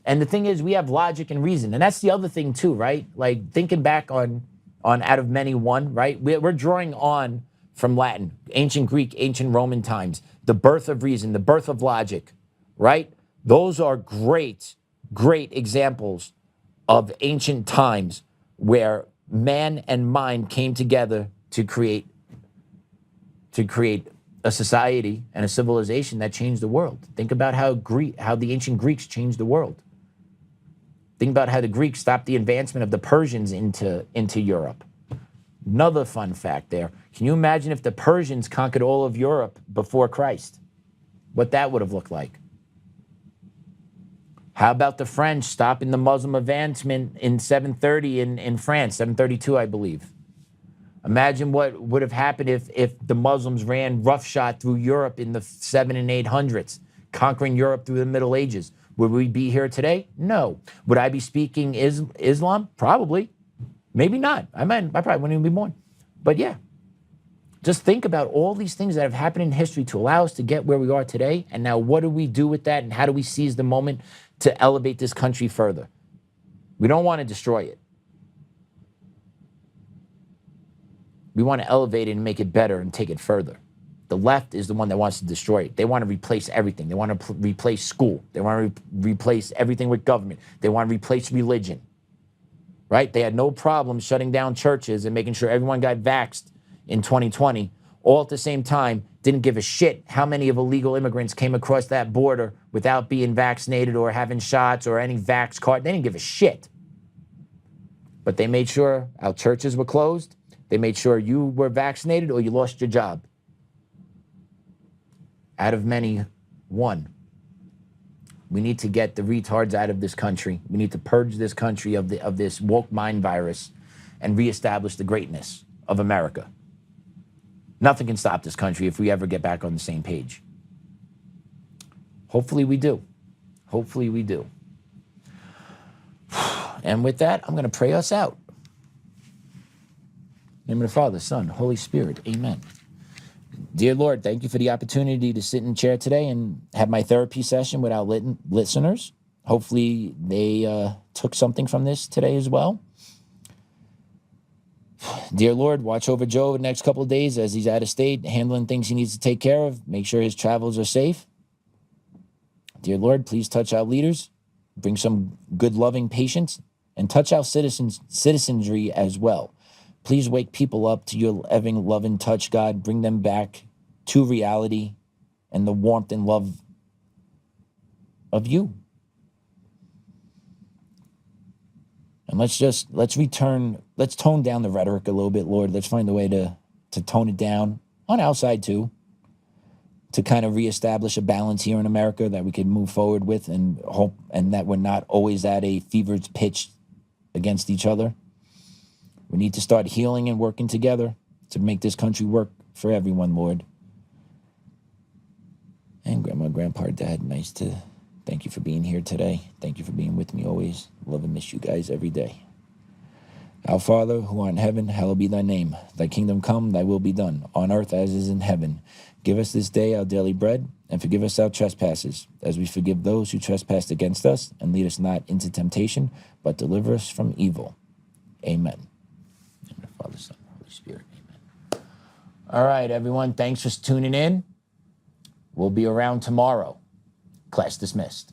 S14: And the thing is, we have logic and reason. And that's the other thing too, right? Like thinking back on out of many one, right? We're drawing on from Latin, ancient Greek, ancient Roman times, the birth of reason, the birth of logic, right? Those are great examples of ancient times where man and mind came together to create a society and a civilization that changed the world. Think about how the ancient Greeks changed the world. Think about how the Greeks stopped the advancement of the Persians into Europe. Another fun fact there. Can you imagine if the Persians conquered all of Europe before Christ? what that would have looked like. How about the French stopping the Muslim advancement in 730 in France, 732, I believe. Imagine what would have happened if the Muslims ran roughshod through Europe in the 700s and 800s, conquering Europe through the Middle Ages. Would we be here today? No. Would I be speaking Islam? Probably. Maybe not. I probably wouldn't even be born. But yeah, just think about all these things that have happened in history to allow us to get where we are today. And now what do we do with that? And how do we seize the moment to elevate this country further? We don't want to destroy it. We want to elevate it and make it better and take it further. The left is the one that wants to destroy it. They want to replace everything. They want to replace school. They want to replace everything with government. They want to replace religion, right? They had no problem shutting down churches and making sure everyone got vaxxed in 2020, all at the same time, didn't give a shit how many of illegal immigrants came across that border without being vaccinated or having shots or any vax card. They didn't give a shit. But they made sure our churches were closed. They made sure you were vaccinated or you lost your job. Out of many, one. We need to get the retards out of this country. We need to purge this country of this woke mind virus and reestablish the greatness of America. Nothing can stop this country if we ever get back on the same page. Hopefully we do. Hopefully we do. And with that, I'm going to pray us out. In the name of the Father, Son, Holy Spirit. Amen. Dear Lord, thank you for the opportunity to sit in the chair today and have my therapy session with our listeners. Hopefully they took something from this today as well. Dear Lord, watch over Joe the next couple of days as he's out of state, handling things he needs to take care of. Make sure his travels are safe. Dear Lord, please touch our leaders. Bring some good, loving patience. And touch our citizenry as well. Please wake people up to your loving, loving touch, God. Bring them back to reality and the warmth and love of you. And let's tone down the rhetoric a little bit, Lord. Let's find a way to tone it down on our side too, to kind of reestablish a balance here in America that we can move forward with and hope, and that we're not always at a fevered pitch against each other. We need to start healing and working together to make this country work for everyone, Lord. And Grandma, Grandpa, Dad, nice to thank you for being here today. Thank you for being with me always. Love and miss you guys every day. Our Father, who art in heaven, hallowed be thy name. Thy kingdom come, thy will be done, on earth as is in heaven. Give us this day our daily bread, and forgive us our trespasses, as we forgive those who trespass against us. And lead us not into temptation, but deliver us from evil. Amen. In the Father, Son, Holy Spirit. Amen. All right, everyone. Thanks for tuning in. We'll be around tomorrow. Class dismissed.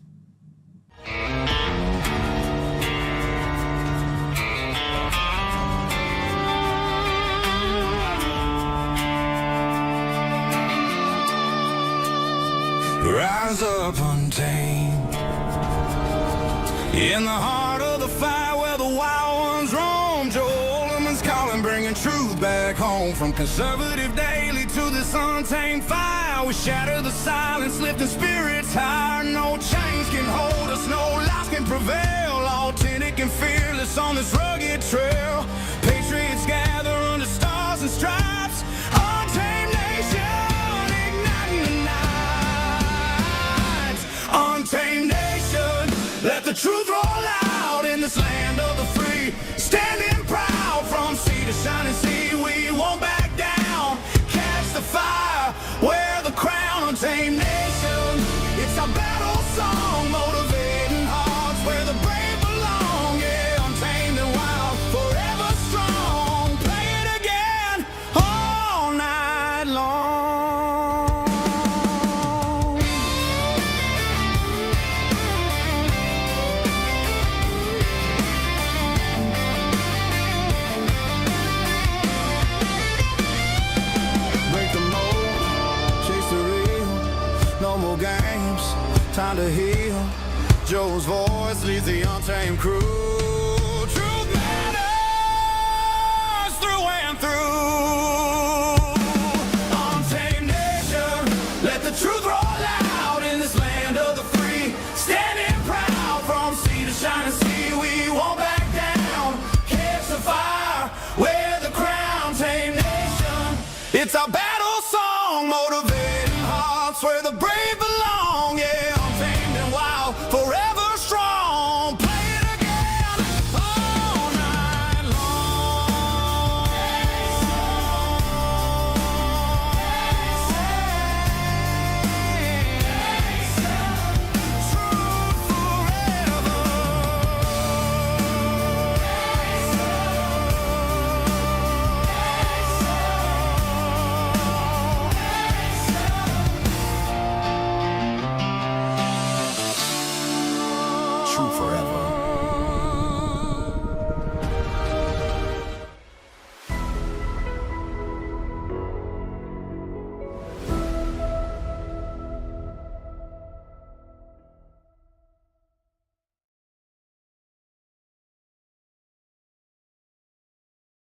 S20: Rise up untamed in the heart of the fire where the wild ones roam. Joe Oltmann's calling, bringing truth back home. From conservative daily to this untamed fire, we shatter the silence, lifting spirits higher. No chains can hold us, no lies can prevail. Authentic and fearless on this rugged trail. Patriots gather under stars and stripes. Untamed nation, igniting the night. Untamed nation, let the truth roll out in this land of the free. Standing proud from sea to shining sea, we won't back down. Catch the fire, wear the crown. Untamed nation, it's our battle song, motivating hearts where the brave belong. Yeah, untamed and wild, forever strong. Play it again all night long. Break the mold, chase the real, no more games, time to heal. Joe's voice leads the untamed crew. Truth matters through and through. Untamed nation, let the truth roll out. It's our battle song, motivating hearts where the brave belong, yeah.